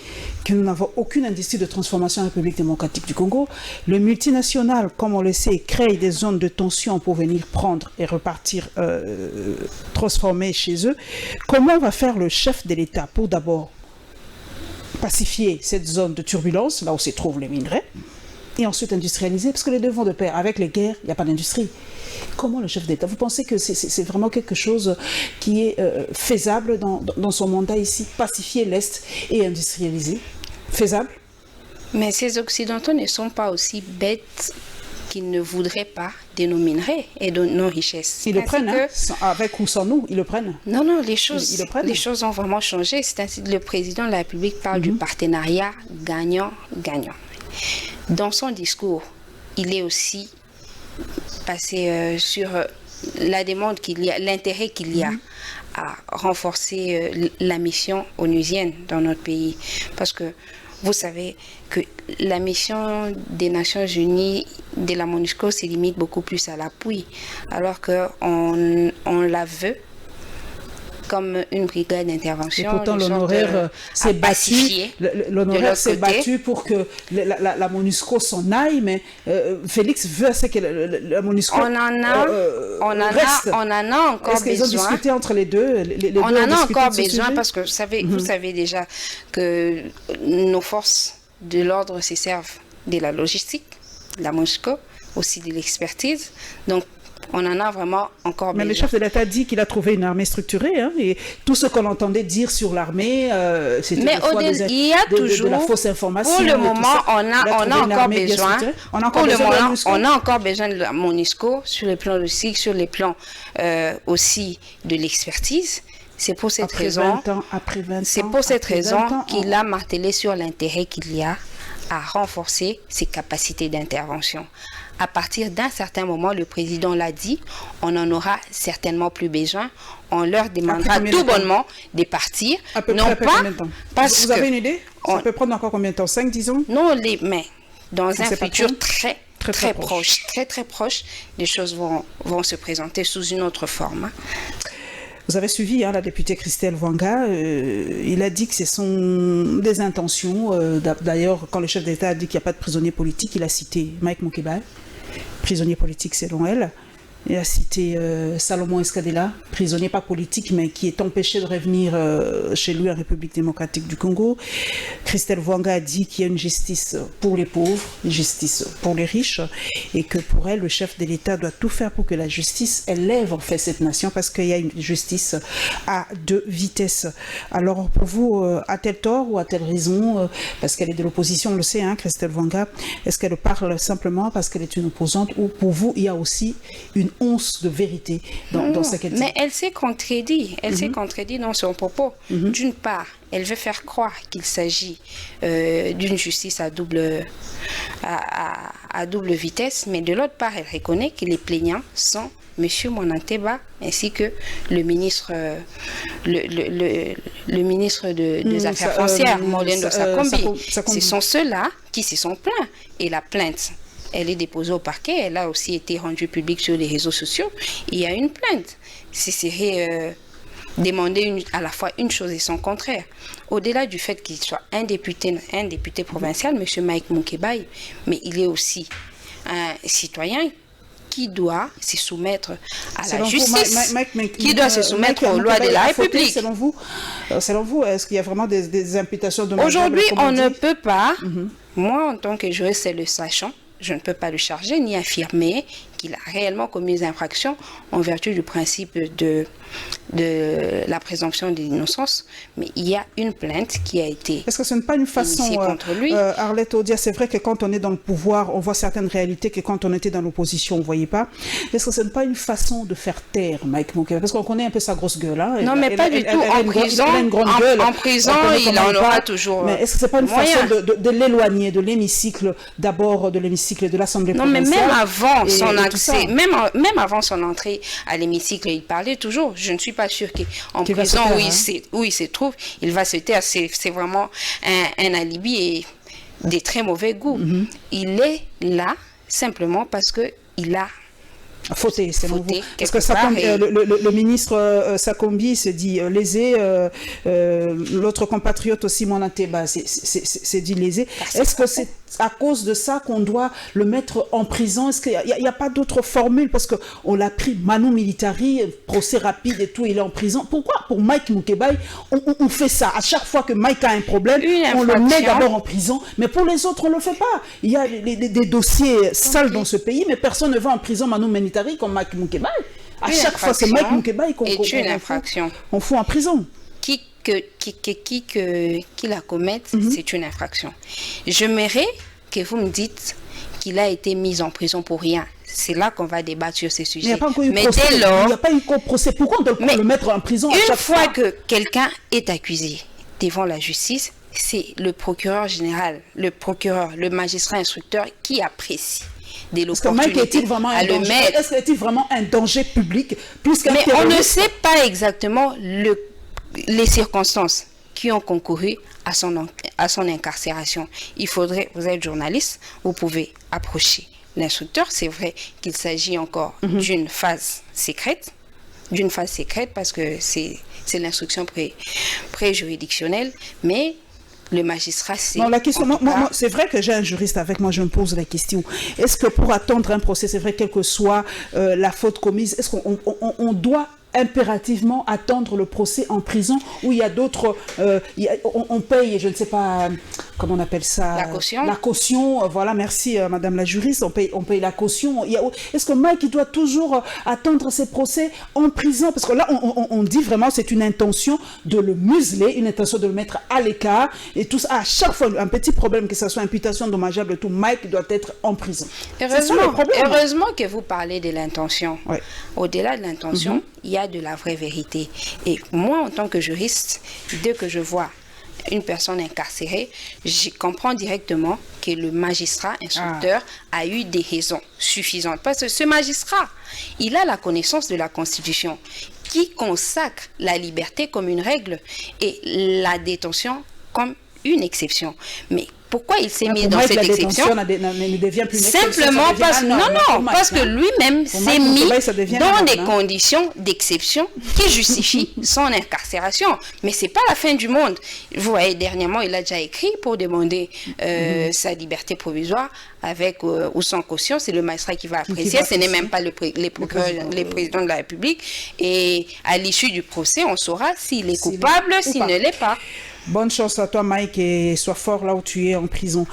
Speaker 1: que nous n'avons aucune industrie de transformation en République démocratique du Congo. Le multinational, comme on le sait, crée des zones de tension pour venir prendre et repartir transformer chez eux. Comment va faire le chef de l'État pour d'abord pacifier cette zone de turbulence, là où se trouvent les minerais, et ensuite industrialiser, parce que les deux vont de pair. Avec les guerres, il n'y a pas d'industrie. Comment le chef d'État? Vous pensez que c'est vraiment quelque chose qui est faisable dans son mandat ici, pacifier l'Est et industrialiser? Faisable?
Speaker 2: Mais ces Occidentaux ne sont pas aussi bêtes qu'ils ne voudraient pas de nos minerais et de nos richesses.
Speaker 1: Ils le prennent, avec ou sans nous, ils le prennent.
Speaker 2: Non, les choses ont vraiment changé. C'est ainsi que le président de la République parle du partenariat gagnant-gagnant. Dans son discours, il est aussi passé sur la demande qu'il y a, l'intérêt qu'il y a à renforcer la mission onusienne dans notre pays. Parce que vous savez que la mission des Nations Unies de la MONUSCO se limite beaucoup plus à l'appui, alors qu'on la veut comme une brigade d'intervention.
Speaker 1: Et pourtant, l'honoraire s'est battu pour que la MONUSCO s'en aille, mais Félix veut que la MONUSCO reste.
Speaker 2: On en a encore besoin.
Speaker 1: Est-ce qu'ils ont discuté entre les deux?
Speaker 2: On en a encore besoin parce que vous savez déjà que nos forces de l'ordre se servent de la logistique, de la MONUSCO, aussi de l'expertise. Donc, on en a vraiment encore besoin.
Speaker 1: Mais le chef de l'État dit qu'il a trouvé une armée structurée, et tout ce qu'on entendait dire sur l'armée, c'était de la fausse information.
Speaker 2: Pour le moment, on a encore besoin. On a encore besoin de la MONUSCO sur les plans logistiques, sur les plans aussi de l'expertise. C'est pour cette raison qu'il a martelé sur l'intérêt qu'il y a à renforcer ses capacités d'intervention. À partir d'un certain moment, le président l'a dit, on n'en aura certainement plus besoin. On leur demandera tout bonnement de partir.
Speaker 1: Non pas parce vous avez une idée? Ça peut prendre encore combien de temps? 5, 10 ans?
Speaker 2: Non, mais dans un futur très proche, les choses vont se présenter sous une autre forme.
Speaker 1: Vous avez suivi la députée Christelle Wanga, il a dit que ce sont des intentions. D'ailleurs, quand le chef d'État a dit qu'il n'y a pas de prisonniers politiques, il a cité Mike Moukebaye, prisonnier politique selon elle. Il a cité Salomon Escadella, prisonnier pas politique, mais qui est empêché de revenir chez lui en République démocratique du Congo. Christelle Vwanga a dit qu'il y a une justice pour les pauvres, une justice pour les riches, et que pour elle, le chef de l'État doit tout faire pour que la justice élève en fait cette nation, parce qu'il y a une justice à deux vitesses. Alors pour vous, a-t-elle tort ou a-t-elle raison? Parce qu'elle est de l'opposition, on le sait, hein, Christelle Vwanga. Est-ce qu'elle parle simplement parce qu'elle est une opposante, ou pour vous, il y a aussi une once de vérité dans ce qu'elle dit?
Speaker 2: Mais elle s'est contredit. Elle s'est contredit dans son propos. D'une part, elle veut faire croire qu'il s'agit d'une justice à double vitesse, mais de l'autre part, elle reconnaît que les plaignants sont M. Monanteba ainsi que le ministre des Affaires foncières, Molendo Sakombi. Ce sont ceux-là qui se sont plaints. Et la plainte, elle est déposée au parquet, elle a aussi été rendue publique sur les réseaux sociaux. Il y a une plainte. Ce serait demander à la fois une chose et son contraire. Au-delà du fait qu'il soit un député provincial, M. Mike Mukebai, mais il est aussi un citoyen qui doit se soumettre à la justice, qui doit se soumettre aux lois de la République.
Speaker 1: Selon vous, est-ce qu'il y a vraiment des imputations de
Speaker 2: Aujourd'hui, on ne peut pas, moi en tant que juriste le sachant, je ne peux pas le charger ni affirmer qu'il a réellement commis des infractions en vertu du principe de la présomption d'innocence, mais il y a une plainte qui a été.
Speaker 1: Est-ce que ce n'est pas une façon
Speaker 2: contre lui?
Speaker 1: Arlette Odia, c'est vrai que quand on est dans le pouvoir, on voit certaines réalités que quand on était dans l'opposition, on ne voyait pas. Est-ce que ce n'est pas une façon de faire taire Mike Mukebai? Parce qu'on connaît un peu sa grosse gueule. Hein?
Speaker 2: Non, mais pas du tout. En prison, il en aura toujours.
Speaker 1: Mais est-ce que ce n'est pas une façon de l'éloigner de l'hémicycle, d'abord de l'hémicycle de l'Assemblée provinciale?
Speaker 2: Non, mais même avant son accès, même avant son entrée à l'hémicycle, il parlait toujours. Je ne suis pas sûre qu'en prison où il se trouve, il va se taire. C'est vraiment un alibi et des très mauvais goûts. Il est là simplement parce qu'il a
Speaker 1: fauté, c'est fauté. Parce que le ministre Sakombi se dit lésé, l'autre compatriote aussi, Monanteba, s'est dit lésé. Est-ce que c'est à cause de ça qu'on doit le mettre en prison? Est-ce qu'il n'y a pas d'autre formule? Parce qu'on l'a pris Manu Militari, procès rapide et tout, il est en prison. Pourquoi pour Mike Mukebai, on fait ça? À chaque fois que Mike a un problème, on le met d'abord en prison, mais pour les autres, on ne le fait pas. Il y a des dossiers sales dans ce pays, mais personne ne va en prison Manu Militari comme Mike Mukebai. À chaque fois, c'est Mike Mukebai qu'on fout en prison.
Speaker 2: Qui la commette, c'est une infraction. J'aimerais que vous me dites qu'il a été mis en prison pour rien. C'est là qu'on va débattre sur ces sujets.
Speaker 1: Mais dès lors, il n'y a pas eu de procès. Pourquoi on doit le mettre en prison à chaque fois?
Speaker 2: Une fois que quelqu'un est accusé devant la justice, c'est le procureur général, le magistrat instructeur qui apprécie de l'opportunité à le mettre.
Speaker 1: Est-ce qu'il est vraiment un danger public plus qu'un terroriste?
Speaker 2: Mais on ne sait pas exactement les circonstances qui ont concouru à son incarcération. Il faudrait, vous êtes journaliste, vous pouvez approcher l'instructeur. C'est vrai qu'il s'agit encore d'une phase secrète, parce que c'est l'instruction pré-juridictionnelle, mais le magistrat, c'est...
Speaker 1: Non, la question, moi, c'est vrai que j'ai un juriste avec moi, je me pose la question. Est-ce que pour attendre un procès, c'est vrai, quelle que soit la faute commise, est-ce qu'on doit impérativement attendre le procès en prison, où il y a d'autres... on paye, je ne sais pas, comment on appelle ça?
Speaker 2: La caution.
Speaker 1: La caution, voilà, merci Madame la juriste, on paye la caution. Est-ce que Mike, il doit toujours attendre ses procès en prison? Parce que là, on dit vraiment, c'est une intention de le museler, une intention de le mettre à l'écart, et tout ça, à chaque fois, un petit problème, que ce soit imputation dommageable, tout, Mike doit être en prison.
Speaker 2: Heureusement que vous parlez de l'intention. Oui. Au-delà de l'intention, il y a de la vraie vérité. Et moi, en tant que juriste, dès que je vois une personne incarcérée, je comprends directement que le magistrat instructeur a eu des raisons suffisantes. Parce que ce magistrat, il a la connaissance de la Constitution qui consacre la liberté comme une règle et la détention comme une exception. Mais pourquoi il s'est mis dans cette exception? Simplement parce que lui-même s'est mis dans des conditions d'exception qui justifient son incarcération. Mais c'est pas la fin du monde. Vous voyez, dernièrement, il a déjà écrit pour demander sa liberté provisoire avec ou sans caution. C'est le magistrat qui va apprécier. Ce n'est même pas les présidents de la République. Et à l'issue du procès, on saura s'il est coupable, s'il ne l'est pas.
Speaker 1: Bonne chance à toi, Mike, et sois fort là où tu es en prison.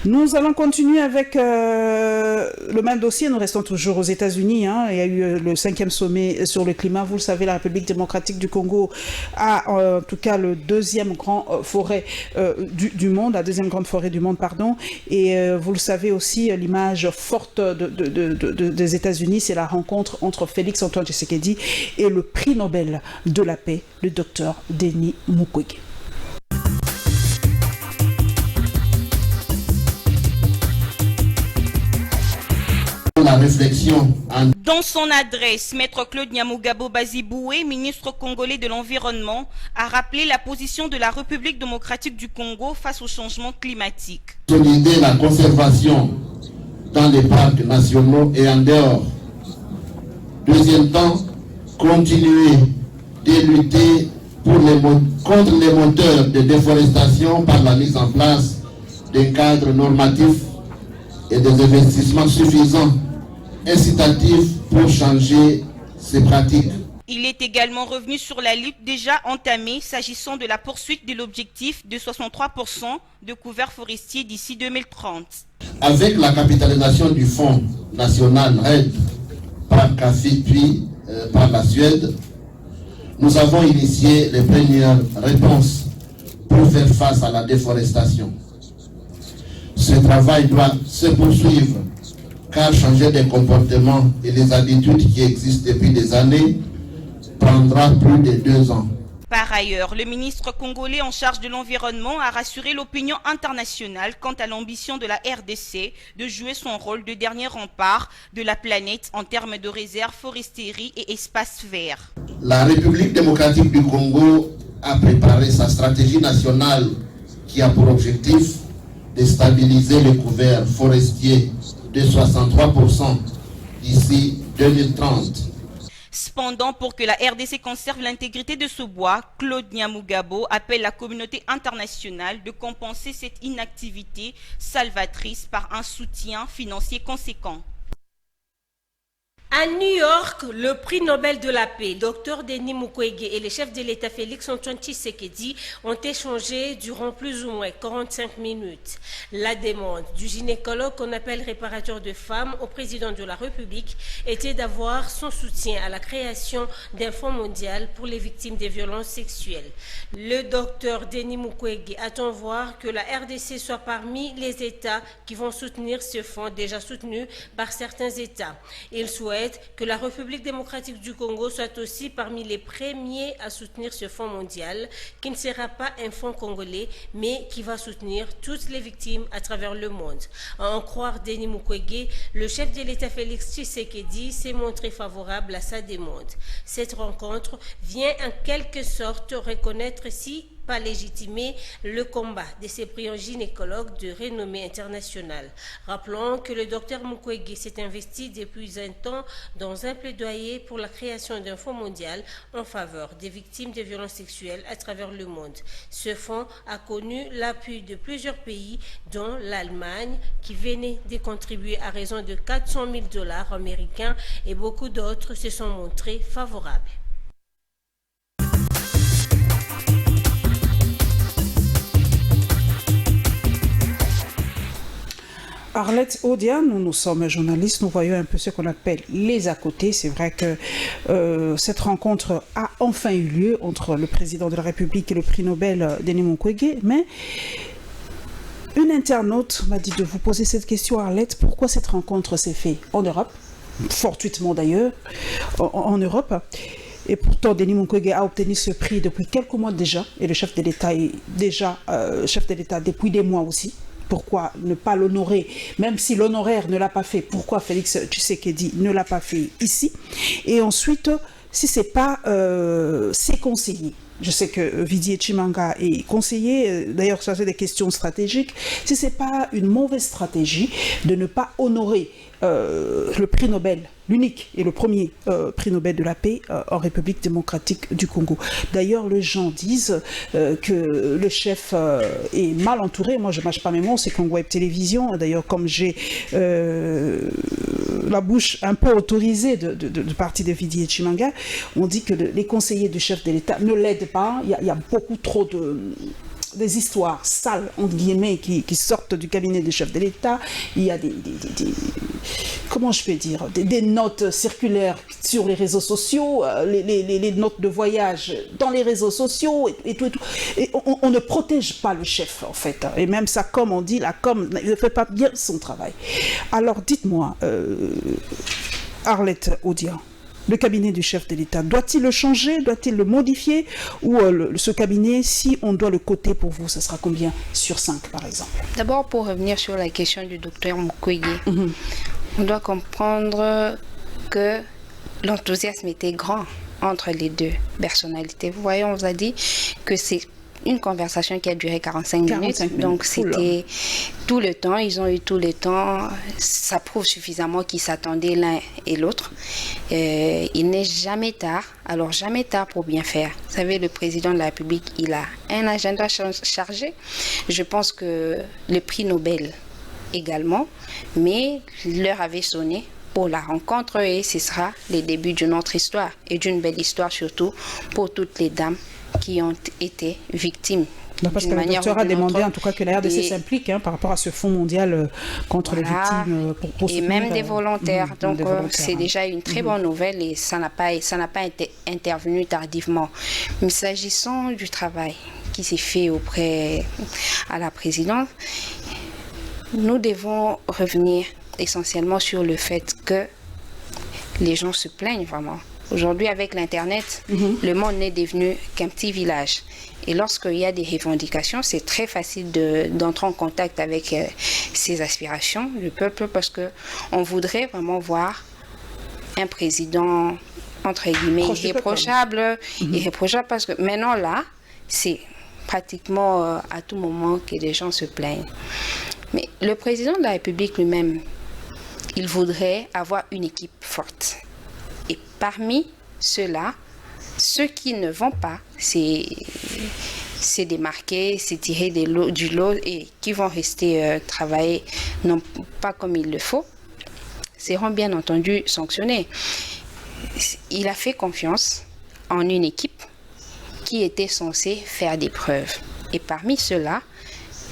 Speaker 1: Nous allons continuer avec le même dossier. Nous restons toujours aux États-Unis. Hein. Il y a eu le 5e sommet sur le climat. Vous le savez, la République démocratique du Congo a en tout cas le deuxième grand forêt du monde, la deuxième grande forêt du monde, pardon. Et vous le savez aussi, l'image forte des États-Unis, c'est la rencontre entre Félix Antoine Tshisekedi et le prix Nobel de la paix, le docteur Denis Mukwege.
Speaker 13: La réflexion.
Speaker 14: Dans son adresse, Maître Claude Nyamugabo Baziboué, ministre congolais de l'Environnement, a rappelé la position de la République démocratique du Congo face au changement climatique.
Speaker 13: Consolider la conservation dans les parcs nationaux et en dehors. Deuxième temps, continuer de lutter contre les moteurs de déforestation par la mise en place d'un cadre normatif et des investissements suffisants, incitatifs pour changer ces pratiques.
Speaker 14: Il est également revenu sur la lutte déjà entamée s'agissant de la poursuite de l'objectif de 63% de couverts forestiers d'ici 2030.
Speaker 13: Avec la capitalisation du Fonds national RED par CAFI puis par la Suède, nous avons initié les premières réponses pour faire face à la déforestation. Ce travail doit se poursuivre, car changer des comportements et les habitudes qui existent depuis des années prendra plus de 2 ans.
Speaker 14: Par ailleurs, le ministre congolais en charge de l'environnement a rassuré l'opinion internationale quant à l'ambition de la RDC de jouer son rôle de dernier rempart de la planète en termes de réserves, foresterie et espaces verts.
Speaker 13: La République démocratique du Congo a préparé sa stratégie nationale qui a pour objectif de stabiliser le couvert forestier de 63% d'ici 2030.
Speaker 14: Cependant, pour que la RDC conserve l'intégrité de ce bois, Claude Nyamugabo appelle la communauté internationale de compenser cette inactivité salvatrice par un soutien financier conséquent.
Speaker 15: À New York, le prix Nobel de la paix, Dr Denis Mukwege et le chef de l'État Félix Antoine Tshisekedi ont échangé durant plus ou moins 45 minutes. La demande du gynécologue qu'on appelle réparateur de femmes au président de la République était d'avoir son soutien à la création d'un fonds mondial pour les victimes des violences sexuelles. Le docteur Denis Mukwege attend voir que la RDC soit parmi les États qui vont soutenir ce fonds déjà soutenu par certains États. Il souhaite que la République démocratique du Congo soit aussi parmi les premiers à soutenir ce fonds mondial, qui ne sera pas un fonds congolais, mais qui va soutenir toutes les victimes à travers le monde. À en croire Denis Mukwege, le chef de l'État Félix Tshisekedi s'est montré favorable à sa demande. Cette rencontre vient en quelque sorte reconnaître si pas légitimer le combat de ces brillants gynécologues de renommée internationale. Rappelons que le docteur Mukwege s'est investi depuis un temps dans un plaidoyer pour la création d'un fonds mondial en faveur des victimes de violences sexuelles à travers le monde. Ce fonds a connu l'appui de plusieurs pays, dont l'Allemagne, qui venait de contribuer à raison de 400 000 $ américains, et beaucoup d'autres se sont montrés favorables.
Speaker 1: Arlette Odia, nous sommes journalistes, nous voyons un peu ce qu'on appelle les à côté. C'est vrai que cette rencontre a enfin eu lieu entre le président de la République et le prix Nobel Denis Mukwege, mais une internaute m'a dit de vous poser cette question, Arlette, pourquoi cette rencontre s'est faite en Europe, fortuitement d'ailleurs, en Europe. Et pourtant, Denis Mukwege a obtenu ce prix depuis quelques mois déjà, et le chef de l'État est déjà chef de l'État depuis des mois aussi. Pourquoi ne pas l'honorer, même si l'honoraire ne l'a pas fait, pourquoi Félix Tshisekedi ne l'a pas fait ici? Et ensuite, si ce n'est pas ses conseillers, je sais que Vidi Chimanga est conseiller, d'ailleurs ça c'est des questions stratégiques, si ce n'est pas une mauvaise stratégie de ne pas honorer le prix Nobel, l'unique et le premier prix Nobel de la paix en République démocratique du Congo. D'ailleurs, les gens disent que le chef est mal entouré. Moi, je ne mâche pas mes mots, c'est Congo Web Télévision. D'ailleurs, comme j'ai la bouche un peu autorisée de partie de Vidi Chimanga, on dit que les conseillers du chef de l'État ne l'aident pas. Il y a beaucoup trop des histoires sales, entre guillemets, qui sortent du cabinet du chef de l'État. Il y a comment je peux dire, des notes circulaires sur les réseaux sociaux, les notes de voyage dans les réseaux sociaux, et tout. Et on ne protège pas le chef, en fait. Et même ça, comme on dit, la com ne fait pas bien son travail. Alors, dites-moi, Arlette Odia, le cabinet du chef de l'État, doit-il le changer, doit-il le modifier, ou ce cabinet, si on doit le coter pour vous, ça sera combien sur 5 par exemple?
Speaker 2: D'abord, pour revenir sur la question du docteur Mukwege, on doit comprendre que l'enthousiasme était grand entre les deux personnalités. Vous voyez, on vous a dit que c'est une conversation qui a duré 45 minutes. Donc c'était tout le temps, ils ont eu tout le temps. Ça prouve suffisamment qu'ils s'attendaient l'un et l'autre. Il n'est jamais tard, alors jamais tard pour bien faire. Vous savez, le président de la République, il a un agenda chargé. Je pense que le prix Nobel également, mais l'heure avait sonné pour la rencontre et ce sera le début d'une autre histoire et d'une belle histoire surtout pour toutes les dames qui ont été victimes.
Speaker 1: Parce que le docteur a demandé en tout cas que la RDC s'implique par rapport à ce fonds mondial contre les victimes. Pour
Speaker 2: et même des volontaires. Donc c'est déjà une très bonne nouvelle et ça n'a pas été intervenu tardivement. Mais s'agissant du travail qui s'est fait auprès à la présidente, nous devons revenir essentiellement sur le fait que les gens se plaignent vraiment. Aujourd'hui, avec l'Internet, le monde n'est devenu qu'un petit village. Et lorsqu'il y a des revendications, c'est très facile d'entrer en contact avec ces aspirations du peuple parce qu'on voudrait vraiment voir un président, entre guillemets, irréprochable. Irréprochable parce que maintenant, là, c'est pratiquement à tout moment que les gens se plaignent. Mais le président de la République lui-même, il voudrait avoir une équipe forte. Et parmi ceux-là, ceux qui ne vont pas, c'est démarquer, c'est tirer du lot et qui vont rester travailler non pas comme il le faut, seront bien entendu sanctionnés. Il a fait confiance en une équipe qui était censée faire des preuves. Et parmi ceux-là,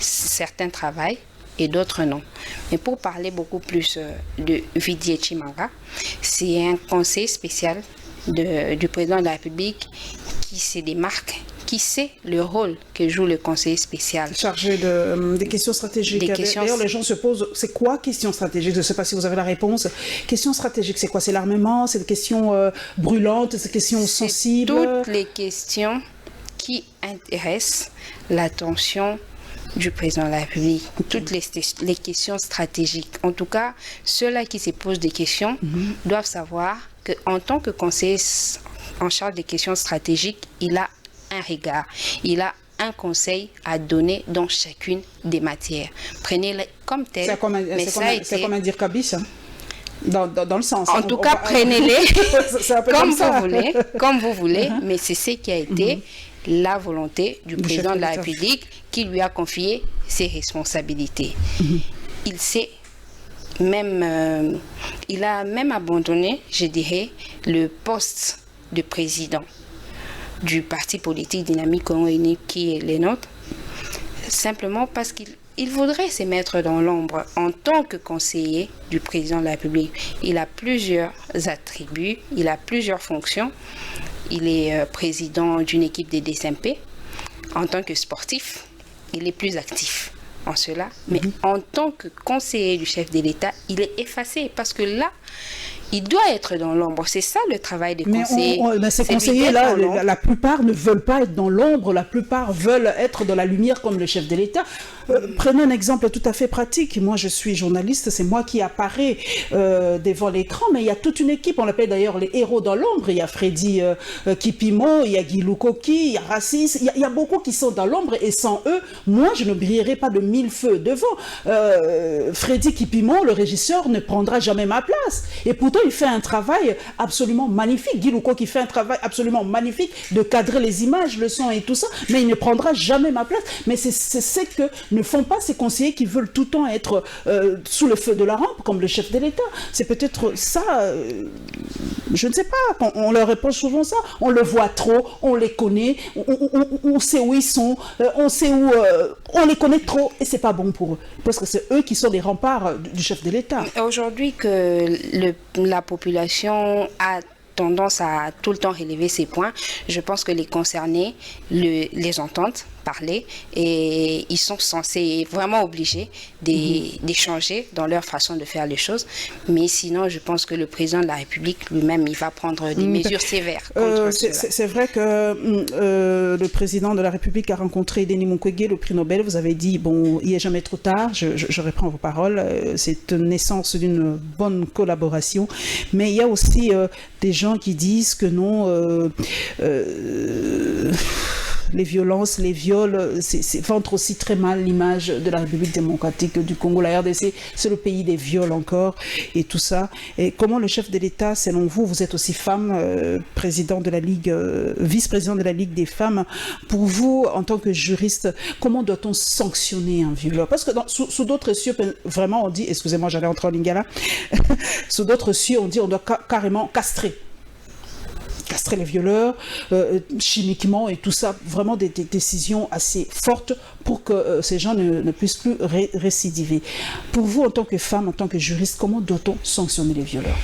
Speaker 2: certains travaillent et d'autres non. Mais pour parler beaucoup plus de Vidi Chimanga, c'est un conseil spécial du président de la République qui se démarque, qui sait le rôle que joue le conseiller spécial.
Speaker 1: Chargé des questions stratégiques. D'ailleurs, les gens se posent, c'est quoi question stratégique? Je ne sais pas si vous avez la réponse. Question stratégique, c'est quoi? C'est l'armement? C'est des questions brûlantes? C'est des questions sensibles?
Speaker 2: Toutes les questions qui intéressent l'attention du président de la République, toutes les questions stratégiques. En tout cas, ceux-là qui se posent des questions doivent savoir qu'en tant que conseiller en charge des questions stratégiques, il a un regard, il a un conseil à donner dans chacune des matières. Prenez-les comme tel.
Speaker 1: C'est comme un dire cabis, hein? Dans le sens.
Speaker 2: En tout cas, prenez-les comme vous voulez, mais c'est ce qui a été la volonté du président de la République qui lui a confié ses responsabilités. Il sait même, il a même abandonné, je dirais, le poste de président du parti politique Dynamique Congo Uni qui est le nôtre, simplement parce qu'il voudrait se mettre dans l'ombre en tant que conseiller du président de la République. Il a plusieurs attributs, il a plusieurs fonctions. Il est président d'une équipe des DSMP. En tant que sportif, il est plus actif en cela. Mais en tant que conseiller du chef de l'État, il est effacé parce que là, il doit être dans l'ombre. C'est ça le travail des conseillers.
Speaker 1: Mais ces conseillers-là, la plupart ne veulent pas être dans l'ombre, la plupart veulent être dans la lumière comme le chef de l'État. Prenons un exemple tout à fait pratique. Moi, je suis journaliste, c'est moi qui apparaît devant l'écran, mais il y a toute une équipe, on l'appelle d'ailleurs les héros dans l'ombre. Il y a Freddy Kipimo, il y a Guy Lukoki, il y a Rassis, il y a beaucoup qui sont dans l'ombre, et sans eux, moi, je ne brillerai pas de mille feux devant. Freddy Kipimo, le régisseur, ne prendra jamais ma place. Et pourtant, il fait un travail absolument magnifique. Guy Lukoki fait un travail absolument magnifique de cadrer les images, le son et tout ça, mais il ne prendra jamais ma place. Mais c'est ce que ne font pas ces conseillers qui veulent tout le temps être sous le feu de la rampe, comme le chef de l'État. C'est peut-être ça, je ne sais pas, on leur répond souvent ça, on le voit trop, on les connaît, on sait où ils sont, on sait où, on les connaît trop, et c'est pas bon pour eux, parce que c'est eux qui sont les remparts du chef de l'État.
Speaker 2: Aujourd'hui que la population a tendance à tout le temps relever ces points, je pense que les concernés les entendent parler, et ils sont censés, vraiment obligés d'échanger dans leur façon de faire les choses. Mais sinon, je pense que le président de la République lui-même, il va prendre des mesures sévères contre cela.
Speaker 1: C'est vrai que le président de la République a rencontré Denis Mukwege, le prix Nobel. Vous avez dit, bon, il n'est jamais trop tard, je reprends vos paroles, c'est une naissance d'une bonne collaboration. Mais il y a aussi des gens qui disent que non, les violences, les viols, vendent aussi très mal l'image de la République démocratique du Congo. La RDC, c'est le pays des viols encore, et tout ça. Et comment le chef de l'État, selon vous, vous êtes aussi femme, président de la Ligue, vice-président de la Ligue des femmes, pour vous, en tant que juriste, comment doit-on sanctionner un violeur? Parce que sous d'autres cieux, vraiment, on dit, excusez-moi, j'allais entrer en lingala, sous d'autres cieux, on dit on doit carrément castrer les violeurs chimiquement et tout ça, vraiment des décisions assez fortes pour que ces gens ne puissent plus récidiver. Pour vous, en tant que femme, en tant que juriste, comment doit-on sanctionner les violeurs?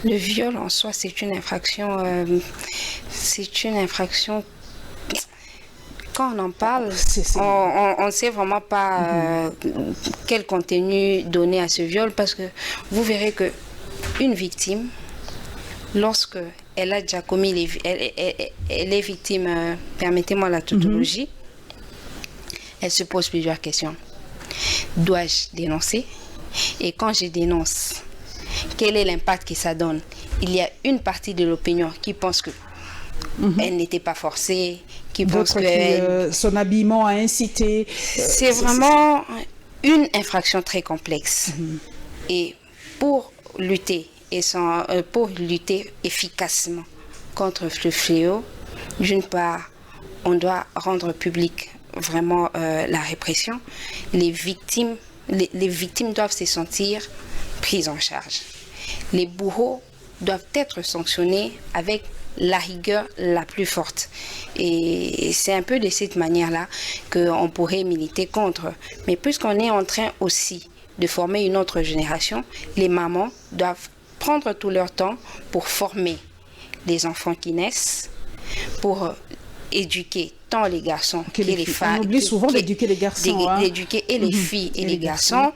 Speaker 2: Le viol en soi, c'est une infraction. Quand on en parle, on ne sait vraiment pas quel contenu donner à ce viol, parce que vous verrez que une victime, lorsque elle a déjà commis, elle est victime, permettez-moi la tautologie, elle se pose plusieurs questions. Dois-je dénoncer? Et quand je dénonce, quel est l'impact que ça donne? Il y a une partie de l'opinion qui pense que elle n'était pas forcée, qui pense que
Speaker 1: son habillement a incité.
Speaker 2: C'est vraiment une infraction très complexe. Et pour lutter efficacement contre le fléau, d'une part, on doit rendre public vraiment la répression. Les victimes doivent se sentir prises en charge. Les bourreaux doivent être sanctionnés avec la rigueur la plus forte. Et c'est un peu de cette manière-là qu'on pourrait militer contre. Mais puisqu'on est en train aussi de former une autre génération, les mamans doivent prendre tout leur temps pour former les enfants qui naissent, pour éduquer tant les garçons que les femmes.
Speaker 1: On oublie souvent d'éduquer les garçons.
Speaker 2: D'éduquer et les filles et les garçons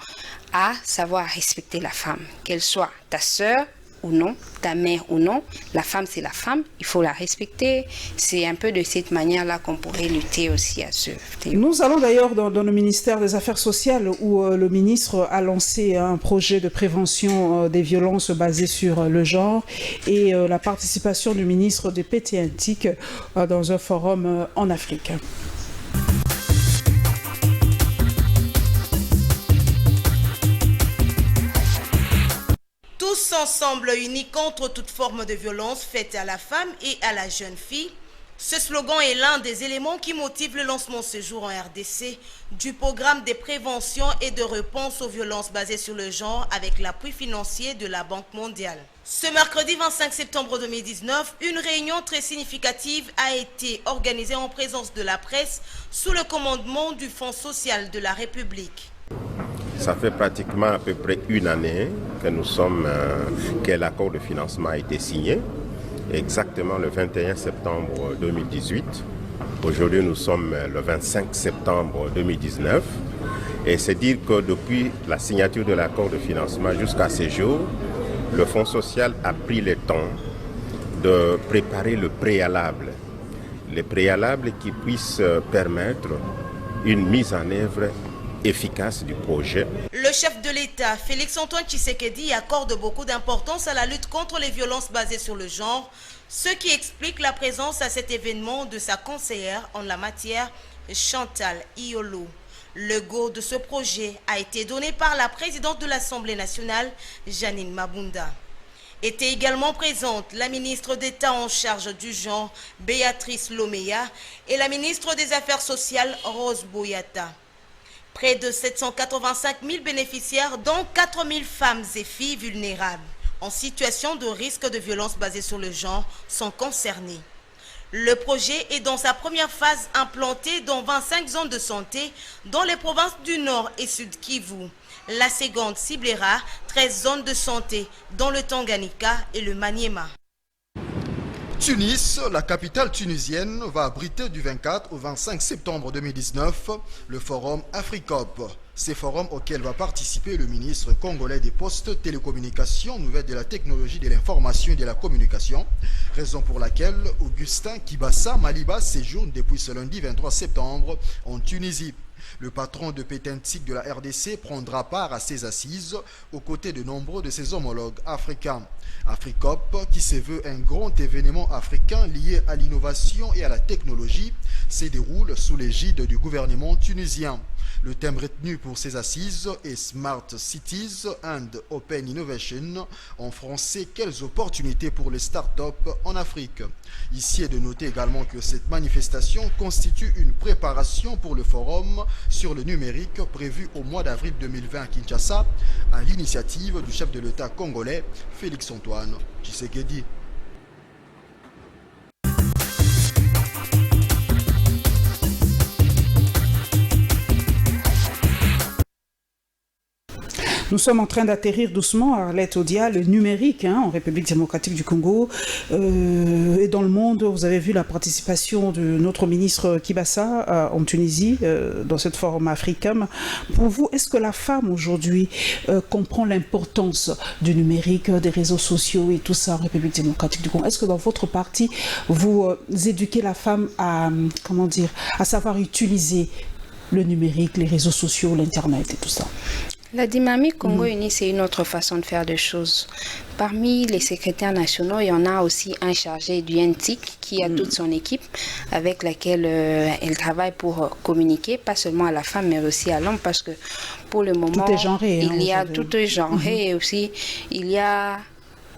Speaker 2: à savoir respecter la femme, qu'elle soit ta sœur ou non, ta mère ou non, la femme c'est la femme, il faut la respecter. C'est un peu de cette manière-là qu'on pourrait lutter aussi à ce fléau.
Speaker 1: Nous allons d'ailleurs dans le ministère des Affaires sociales où le ministre a lancé un projet de prévention des violences basées sur le genre, et la participation du ministre de PTNTIC dans un forum en Afrique.
Speaker 16: Tous ensemble unis contre toute forme de violence faite à la femme et à la jeune fille. Ce slogan est l'un des éléments qui motive le lancement ce jour en RDC du programme de prévention et de réponse aux violences basées sur le genre avec l'appui financier de la Banque mondiale. Ce mercredi 25 septembre 2019, une réunion très significative a été organisée en présence de la presse sous le commandement du Fonds social de la République.
Speaker 17: Ça fait pratiquement à peu près une année que l'accord de financement a été signé, exactement le 21 septembre 2018. Aujourd'hui, nous sommes le 25 septembre 2019. Et c'est dire que depuis la signature de l'accord de financement jusqu'à ce jour, le Fonds social a pris le temps de préparer le préalable. Les préalables qui puissent permettre une mise en œuvre efficace du projet.
Speaker 16: Le chef de l'État, Félix-Antoine Tshisekedi, accorde beaucoup d'importance à la lutte contre les violences basées sur le genre, ce qui explique la présence à cet événement de sa conseillère en la matière, Chantal Iolo. Le go de ce projet a été donné par la présidente de l'Assemblée nationale, Janine Mabunda. Était également présente la ministre d'État en charge du genre, Béatrice Loméa, et la ministre des Affaires sociales, Rose Boyata. Près de 785 000 bénéficiaires, dont 4 000 femmes et filles vulnérables, en situation de risque de violence basée sur le genre, sont concernés. Le projet est dans sa première phase implanté dans 25 zones de santé dans les provinces du Nord et Sud Kivu. La seconde ciblera 13 zones de santé dans le Tanganyika et le Maniema.
Speaker 3: Tunis, la capitale tunisienne, va abriter du 24 au 25 septembre 2019 le forum Africop. Ces forums auxquels va participer le ministre congolais des Postes, Télécommunications, Nouvelles de la Technologie, de l'Information et de la Communication. Raison pour laquelle Augustin Kibassa Maliba séjourne depuis ce lundi 23 septembre en Tunisie. Le patron de Pétentique de la RDC prendra part à ces assises aux côtés de nombreux de ses homologues africains. Africop, qui se veut un grand événement africain lié à l'innovation et à la technologie, se déroule sous l'égide du gouvernement tunisien. Le thème retenu pour ces assises est Smart Cities and Open Innovation. En français, quelles opportunités pour les startups en Afrique. Ici est de noter également que cette manifestation constitue une préparation pour le forum sur le numérique prévu au mois d'avril 2020 à Kinshasa, à l'initiative du chef de l'État congolais, Félix-Antoine Tshisekedi.
Speaker 1: Nous sommes en train d'atterrir doucement à Arlette Odia, le numérique en République démocratique du Congo et dans le monde. Vous avez vu la participation de notre ministre Kibassa en Tunisie dans cette forum africain. Pour vous, est-ce que la femme aujourd'hui comprend l'importance du numérique, des réseaux sociaux et tout ça en République démocratique du Congo? Est-ce que dans votre parti, vous éduquez la femme à, comment dire, à savoir utiliser le numérique, les réseaux sociaux, l'Internet et tout ça?
Speaker 2: La dynamique Congo Uni, c'est une autre façon de faire des choses. Parmi les secrétaires nationaux, il y en a aussi un chargé du NTIC qui a toute son équipe avec laquelle elle travaille pour communiquer, pas seulement à la femme, mais aussi à l'homme, parce que pour le moment,
Speaker 1: tout est genré,
Speaker 2: il y a tout est genré et aussi il y a,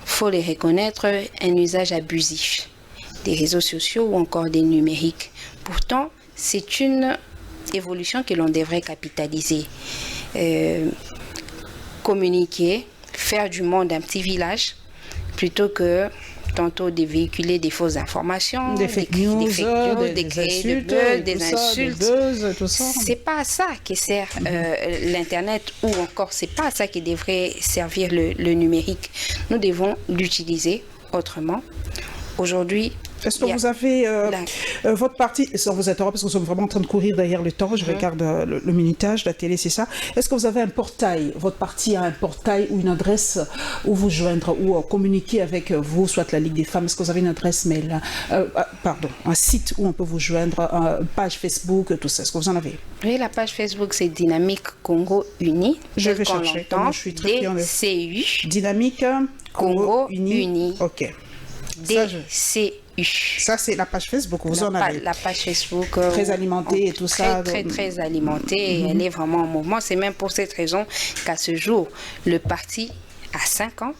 Speaker 2: faut les reconnaître, un usage abusif des réseaux sociaux ou encore des numériques. Pourtant, c'est une évolution que l'on devrait capitaliser. Communiquer, faire du monde un petit village, plutôt que tantôt de véhiculer des fausses informations,
Speaker 1: des fake news,
Speaker 2: des insultes, c'est pas à ça que sert l'Internet, ou encore c'est pas à ça qui devrait servir le numérique. Nous devons l'utiliser autrement. Aujourd'hui,
Speaker 1: est-ce que vous avez votre parti, sans vous interrompre, parce que nous sommes vraiment en train de courir derrière le temps, je regarde le minutage, la télé, c'est ça. Est-ce que vous avez un portail, votre parti a un portail ou une adresse où vous joindre, ou communiquer avec vous, soit la Ligue des femmes? Est-ce que vous avez une adresse mail, un site où on peut vous joindre, une page Facebook, tout ça? Est-ce que vous en avez?
Speaker 2: Oui, la page Facebook, c'est Dynamique Congo Uni.
Speaker 1: Je vais chercher, je suis très bien.
Speaker 2: DCU.
Speaker 1: Dynamique Congo Uni. Ok.
Speaker 2: DCU.
Speaker 1: Ça, c'est la page Facebook, vous en avez.
Speaker 2: La page Facebook.
Speaker 1: Très alimentée et tout ça.
Speaker 2: Très alimentée, et elle est vraiment en mouvement. C'est même pour cette raison qu'à ce jour, le parti a 5 ans.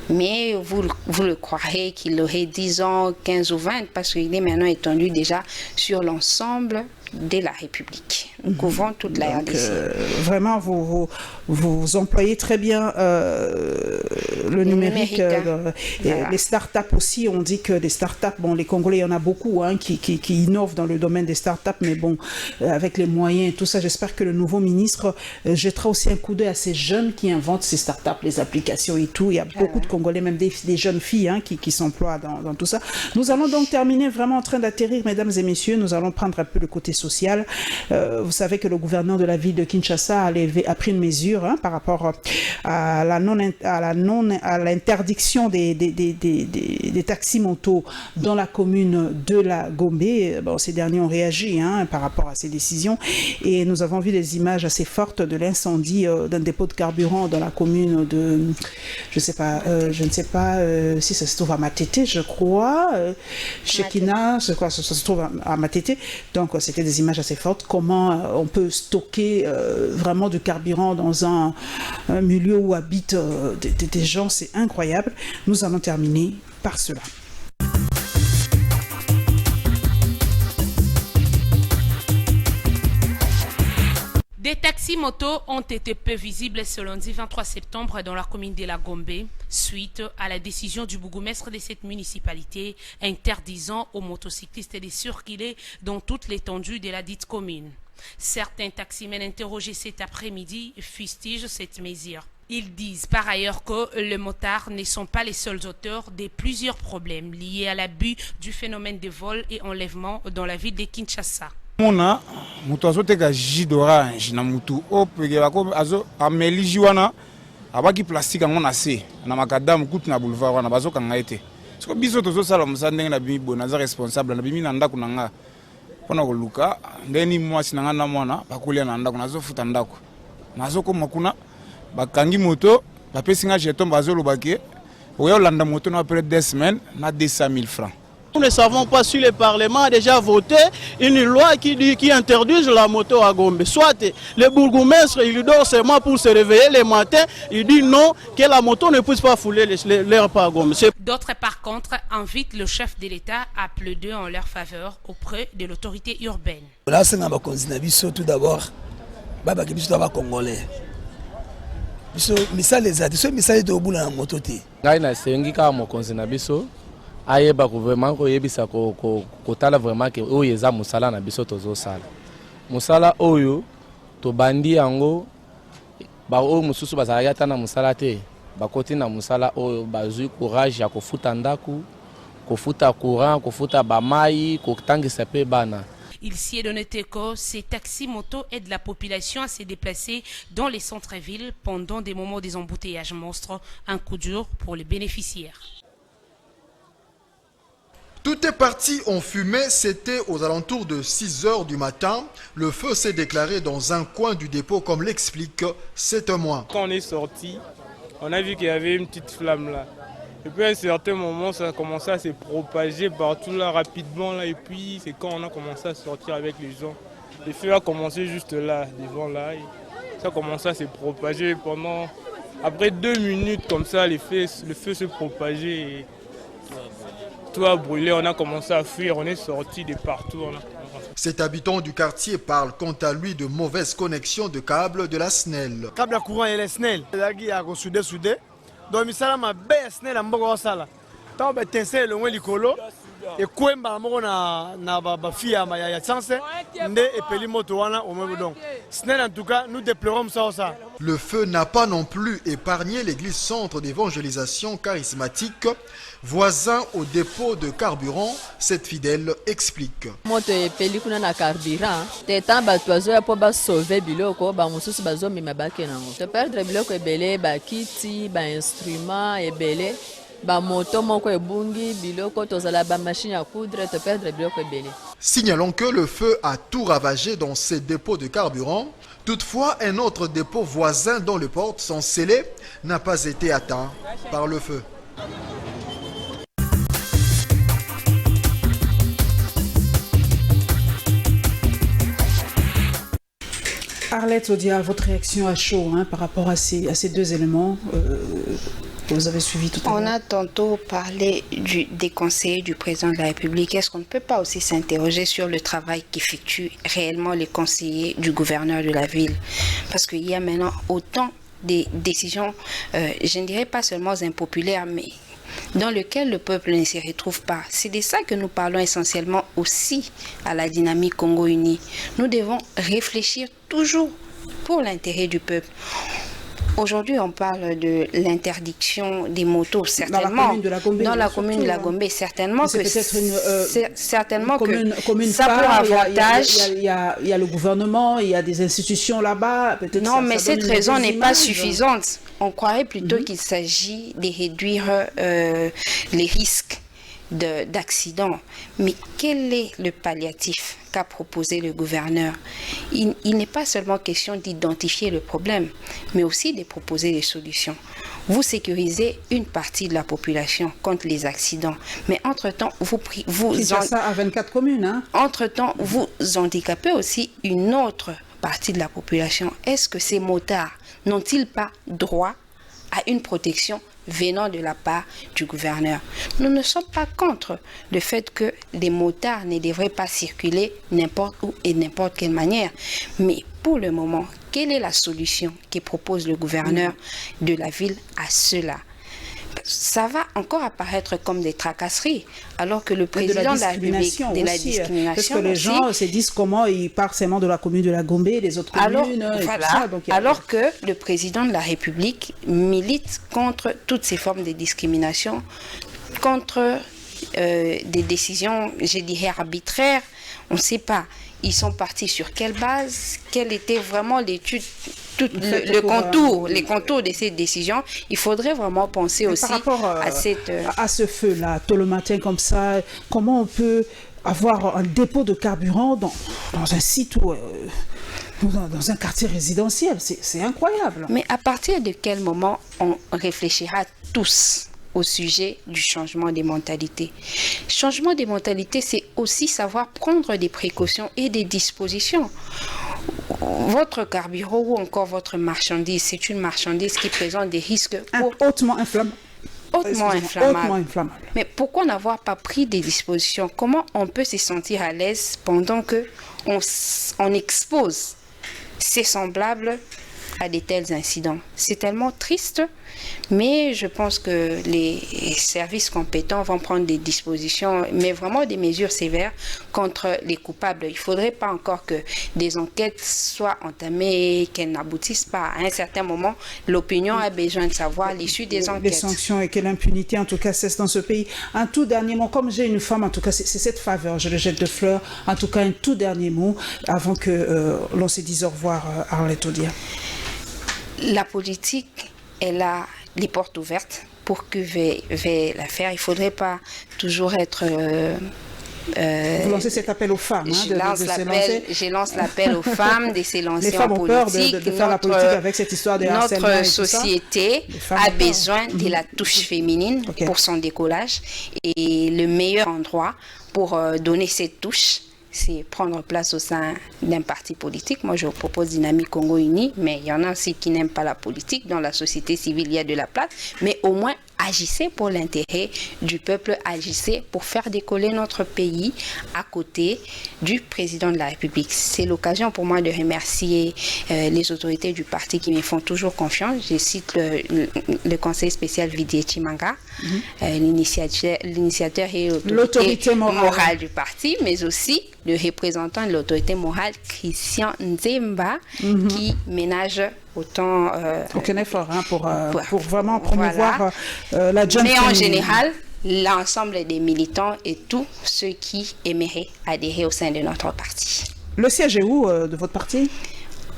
Speaker 2: Mais vous le croirez qu'il aurait 10 ans, 15 ou 20, parce qu'il est maintenant étendu déjà sur l'ensemble de la République. Nous couvrons toute la RDC.
Speaker 1: Vraiment, vous employez très bien le numérique. Voilà. Les startups aussi, on dit que les startups, bon, les Congolais, il y en a beaucoup qui innovent dans le domaine des startups, mais bon, avec les moyens et tout ça, j'espère que le nouveau ministre jettera aussi un coup d'œil à ces jeunes qui inventent ces startups, les applications et tout. Il y a beaucoup de Congolais, même des jeunes filles qui s'emploient dans tout ça. Nous allons donc terminer vraiment en train d'atterrir, mesdames et messieurs. Nous allons prendre un peu le côté sociale. Vous savez que le gouverneur de la ville de Kinshasa a pris une mesure par rapport à l'interdiction des taxis motos dans la commune de la Gombe. Bon, ces derniers ont réagi par rapport à ces décisions et nous avons vu des images assez fortes de l'incendie d'un dépôt de carburant dans la commune de, je ne sais pas si ça se trouve à Matete, je crois, chez Kina, ça se trouve à Matete. Donc c'était des images assez fortes. Comment on peut stocker vraiment du carburant dans un milieu où habitent des gens, c'est incroyable. Nous allons terminer par cela.
Speaker 15: Des taxis-motos ont été peu visibles ce lundi 23 septembre dans la commune de la Gombe, suite à la décision du bourgmestre de cette municipalité interdisant aux motocyclistes de circuler dans toute l'étendue de la dite commune. Certains taximens interrogés cet après-midi fustigent cette mesure. Ils disent par ailleurs que les motards ne sont pas les seuls auteurs de plusieurs problèmes liés à l'abus du phénomène de vol et enlèvement dans la ville de Kinshasa.
Speaker 18: Mona mutu azoteka jus d'orange na mutu opeke bako azo ameli jus wana abaki plastique yango na se na makadamu kutu na boulevard wana bazokanga ete siko biso tozosala mosala ndenge na bimi bona za responsable na bimi na ndako na nga mpona koluka ndeni mwasi na nga na mwana bakolia na ndako nazofuta ndako nazokoma kuna bakangi moto bapesi nga jeton bazolobake oyolanda moto na après 2 semaines na 200 000 francs.
Speaker 19: Nous ne savons pas si le Parlement a déjà voté une loi qui interdise la moto à Gombe. Soit le bourgmestre, il dort seulement pour se réveiller le matin, il dit non, que la moto ne puisse pas fouler l'air pas à Gombe.
Speaker 15: D'autres, par contre, invitent le chef de l'État à plaider en leur faveur auprès de l'autorité urbaine.
Speaker 20: Là, c'est tout d'abord, Congolais.
Speaker 5: ayeba ko vraiment ko yebisa ko tala vraiment que oyo eza musala na biso tozosala musala oyo to bandi yango ba oyo mususu bazalaki ata na musala te bakoti na musala oyo bazwi courage ya kofuta ndaku kofuta courant kofuta bamai kotangisa pe bana.
Speaker 15: Il s'y est donné que ces taxis-motos aident la population à se déplacer dans les centres-villes pendant des moments des embouteillages monstres, un coup dur pour les bénéficiaires.
Speaker 3: Tout est parti en fumée, c'était aux alentours de 6 h du matin. Le feu s'est déclaré dans un coin du dépôt, comme l'explique cet témoin.
Speaker 21: Quand on est sorti, on a vu qu'il y avait une petite flamme là. Et puis à un certain moment, ça a commencé à se propager partout là rapidement là. Et puis c'est quand on a commencé à sortir avec les gens. Le feu a commencé juste là, devant là. Et ça a commencé à se propager pendant... Après 2 minutes comme ça, le feu se propageait. Et... tout a brûlé, on a commencé à fuir, on est sorti de partout.
Speaker 3: Cet habitant du quartier parle quant à lui de mauvaises connexions de câbles de la SNEL.
Speaker 22: Câble à courant et la SNEL. Il y a soudé. Donc il y a ma belle SNEL en Bogo Sala. Tant que tu es le licolo et quoi na fille à ya chance et pelimoto wana au même donc. SNEL en tout cas nous déplorons ça.
Speaker 3: Le feu n'a pas non plus épargné l'église centre d'évangélisation charismatique. Voisin au dépôt de carburant, cette fidèle explique.
Speaker 23: Moto epeli kuna na carburant, te tamba toazo ya po ba sauver biloko ba mususu bazo mi mabake nango. Te perdre biloko ebele ba kiti, ba instrument ebele, ba moto moko ebungi biloko tozala ba machine à coudre te perdre biloko ebele.
Speaker 3: Signalons que le feu a tout ravagé dans ces dépôts de carburant. Toutefois, un autre dépôt voisin dont les portes sont scellées n'a pas été atteint par le feu.
Speaker 1: Arlette Odia, votre réaction à chaud par rapport à ces 2 éléments que vous avez suivis tout à l'heure.
Speaker 2: On a tantôt parlé des conseillers du président de la République. Est-ce qu'on ne peut pas aussi s'interroger sur le travail qu'effectuent réellement les conseillers du gouverneur de la ville? Parce qu'il y a maintenant autant de décisions, je ne dirais pas seulement impopulaires, mais dans lequel le peuple ne se retrouve pas. C'est de ça que nous parlons essentiellement aussi à la dynamique Congo Uni. Nous devons réfléchir toujours pour l'intérêt du peuple. Aujourd'hui, on parle de l'interdiction des motos, certainement.
Speaker 1: Dans la commune de la Gombe.
Speaker 2: Dans la commune de la Gombe, certainement que certainement
Speaker 1: commune
Speaker 2: ça pour avantage.
Speaker 1: Il y a le gouvernement, il y a des institutions là-bas.
Speaker 2: Non, mais cette raison n'est pas suffisante. On croirait plutôt qu'il s'agit de réduire les risques d'accidents. Mais quel est le palliatif qu'a proposé le gouverneur? Il n'est pas seulement question d'identifier le problème, mais aussi de proposer des solutions. Vous sécurisez une partie de la population contre les accidents, mais entre-temps,
Speaker 1: ça à 24 communes. Hein?
Speaker 2: Entre-temps, vous handicapez aussi une autre partie de la population. Est-ce que ces motards n'ont-ils pas droit à une protection venant de la part du gouverneur? Nous ne sommes pas contre le fait que les motards ne devraient pas circuler n'importe où et n'importe quelle manière. Mais pour le moment, quelle est la solution que propose le gouverneur de la ville à cela? Ça va encore apparaître comme des tracasseries, alors que le président de la République, de la discrimination,
Speaker 1: parce que les gens se disent comment ils partent seulement de la commune de la Gombe, les autres communes.
Speaker 2: Alors que le président de la République milite contre toutes ces formes de discrimination, contre des décisions, je dirais, arbitraires. On ne sait pas. Ils sont partis sur quelle base? Quelle était vraiment l'étude, les contours de ces décisions? Il faudrait vraiment penser aussi
Speaker 1: à ce feu-là, tôt le matin comme ça. Comment on peut avoir un dépôt de carburant dans un site ou dans un quartier résidentiel? C'est incroyable.
Speaker 2: Mais à partir de quel moment on réfléchira tous au sujet du changement des mentalités? Changement des mentalités, c'est aussi savoir prendre des précautions et des dispositions. Votre carburant ou encore votre marchandise, c'est une marchandise qui présente des risques
Speaker 1: hautement inflammables.
Speaker 2: Hautement inflammable. Mais pourquoi n'avoir pas pris des dispositions? Comment on peut se sentir à l'aise pendant que on expose ses semblables à de tels incidents? C'est tellement triste, mais je pense que les services compétents vont prendre des dispositions, mais vraiment des mesures sévères contre les coupables. Il ne faudrait pas encore que des enquêtes soient entamées, qu'elles n'aboutissent pas. À un certain moment, l'opinion a besoin de savoir l'issue des enquêtes.
Speaker 1: Les sanctions et que l'impunité, en tout cas, cesse dans ce pays. Un tout dernier mot, comme j'ai une femme, en tout cas, c'est cette faveur, je le jette de fleurs. En tout cas, un tout dernier mot avant que l'on se dise au revoir, Arlette Odia.
Speaker 2: La politique, elle a les portes ouvertes pour que vers l'affaire. Il ne faudrait pas toujours être...
Speaker 1: Vous lancez cet appel aux femmes.
Speaker 2: Je lance l'appel aux femmes de se lancer en politique.
Speaker 1: De faire la politique avec cette histoire de harcèlement.
Speaker 2: Notre société a besoin de la touche féminine pour son décollage. Et le meilleur endroit pour donner cette touche, c'est prendre place au sein d'un parti politique. Moi, je propose Dynamique Congo Uni, mais il y en a aussi qui n'aiment pas la politique. Dans la société civile, il y a de la place. Mais au moins, agissez pour l'intérêt du peuple, agissez pour faire décoller notre pays à côté du président de la République. C'est l'occasion pour moi de remercier les autorités du parti qui me font toujours confiance. Je cite le conseil spécial Vidier Chimanga, l'initiateur et l'autorité morale du parti, mais aussi le représentant de l'autorité morale, Christian Nzemba, qui ménage autant...
Speaker 1: aucun effort pour vraiment promouvoir la jeune.
Speaker 2: Mais en général, l'ensemble des militants et tous ceux qui aimeraient adhérer au sein de notre parti.
Speaker 1: Le siège est où de votre parti?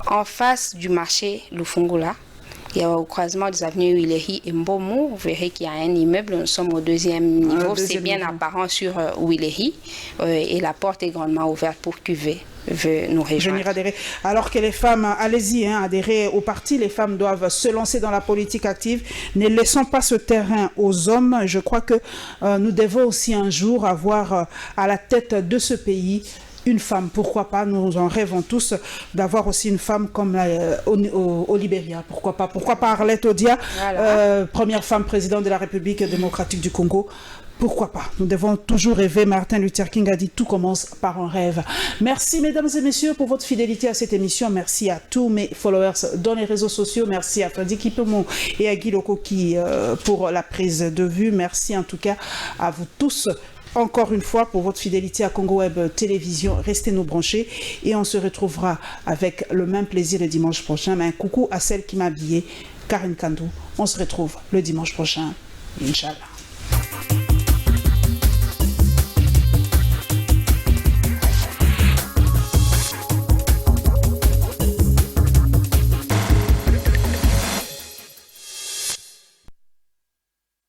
Speaker 2: En face du marché Lufungula. Il y a au croisement des avenues Willery et Mbomu. Vous verrez qu'il y a un immeuble. Nous sommes au deuxième niveau. C'est bien apparent sur Willery. Et la porte est grandement ouverte pour QV. Nous rejoindre.
Speaker 1: Adhérer. Alors que les femmes, allez-y, adhérer au parti. Les femmes doivent se lancer dans la politique active. Ne laissons pas ce terrain aux hommes. Je crois que nous devons aussi un jour avoir à la tête de ce pays une femme. Pourquoi pas? Nous en rêvons tous d'avoir aussi une femme comme au Libéria. Pourquoi pas? Pourquoi pas Arlette Odia, première femme présidente de la République démocratique du Congo? Pourquoi pas? Nous devons toujours rêver. Martin Luther King a dit tout commence par un rêve. Merci mesdames et messieurs pour votre fidélité à cette émission. Merci à tous mes followers dans les réseaux sociaux. Merci à Freddy Kipemon et à Guy Lokoki pour la prise de vue. Merci en tout cas à vous tous encore une fois pour votre fidélité à Congo Web Télévision. Restez nous branchés et on se retrouvera avec le même plaisir le dimanche prochain. Mais un coucou à celle qui m'a habillé, Karine Kandou. On se retrouve le dimanche prochain, Inch'Allah.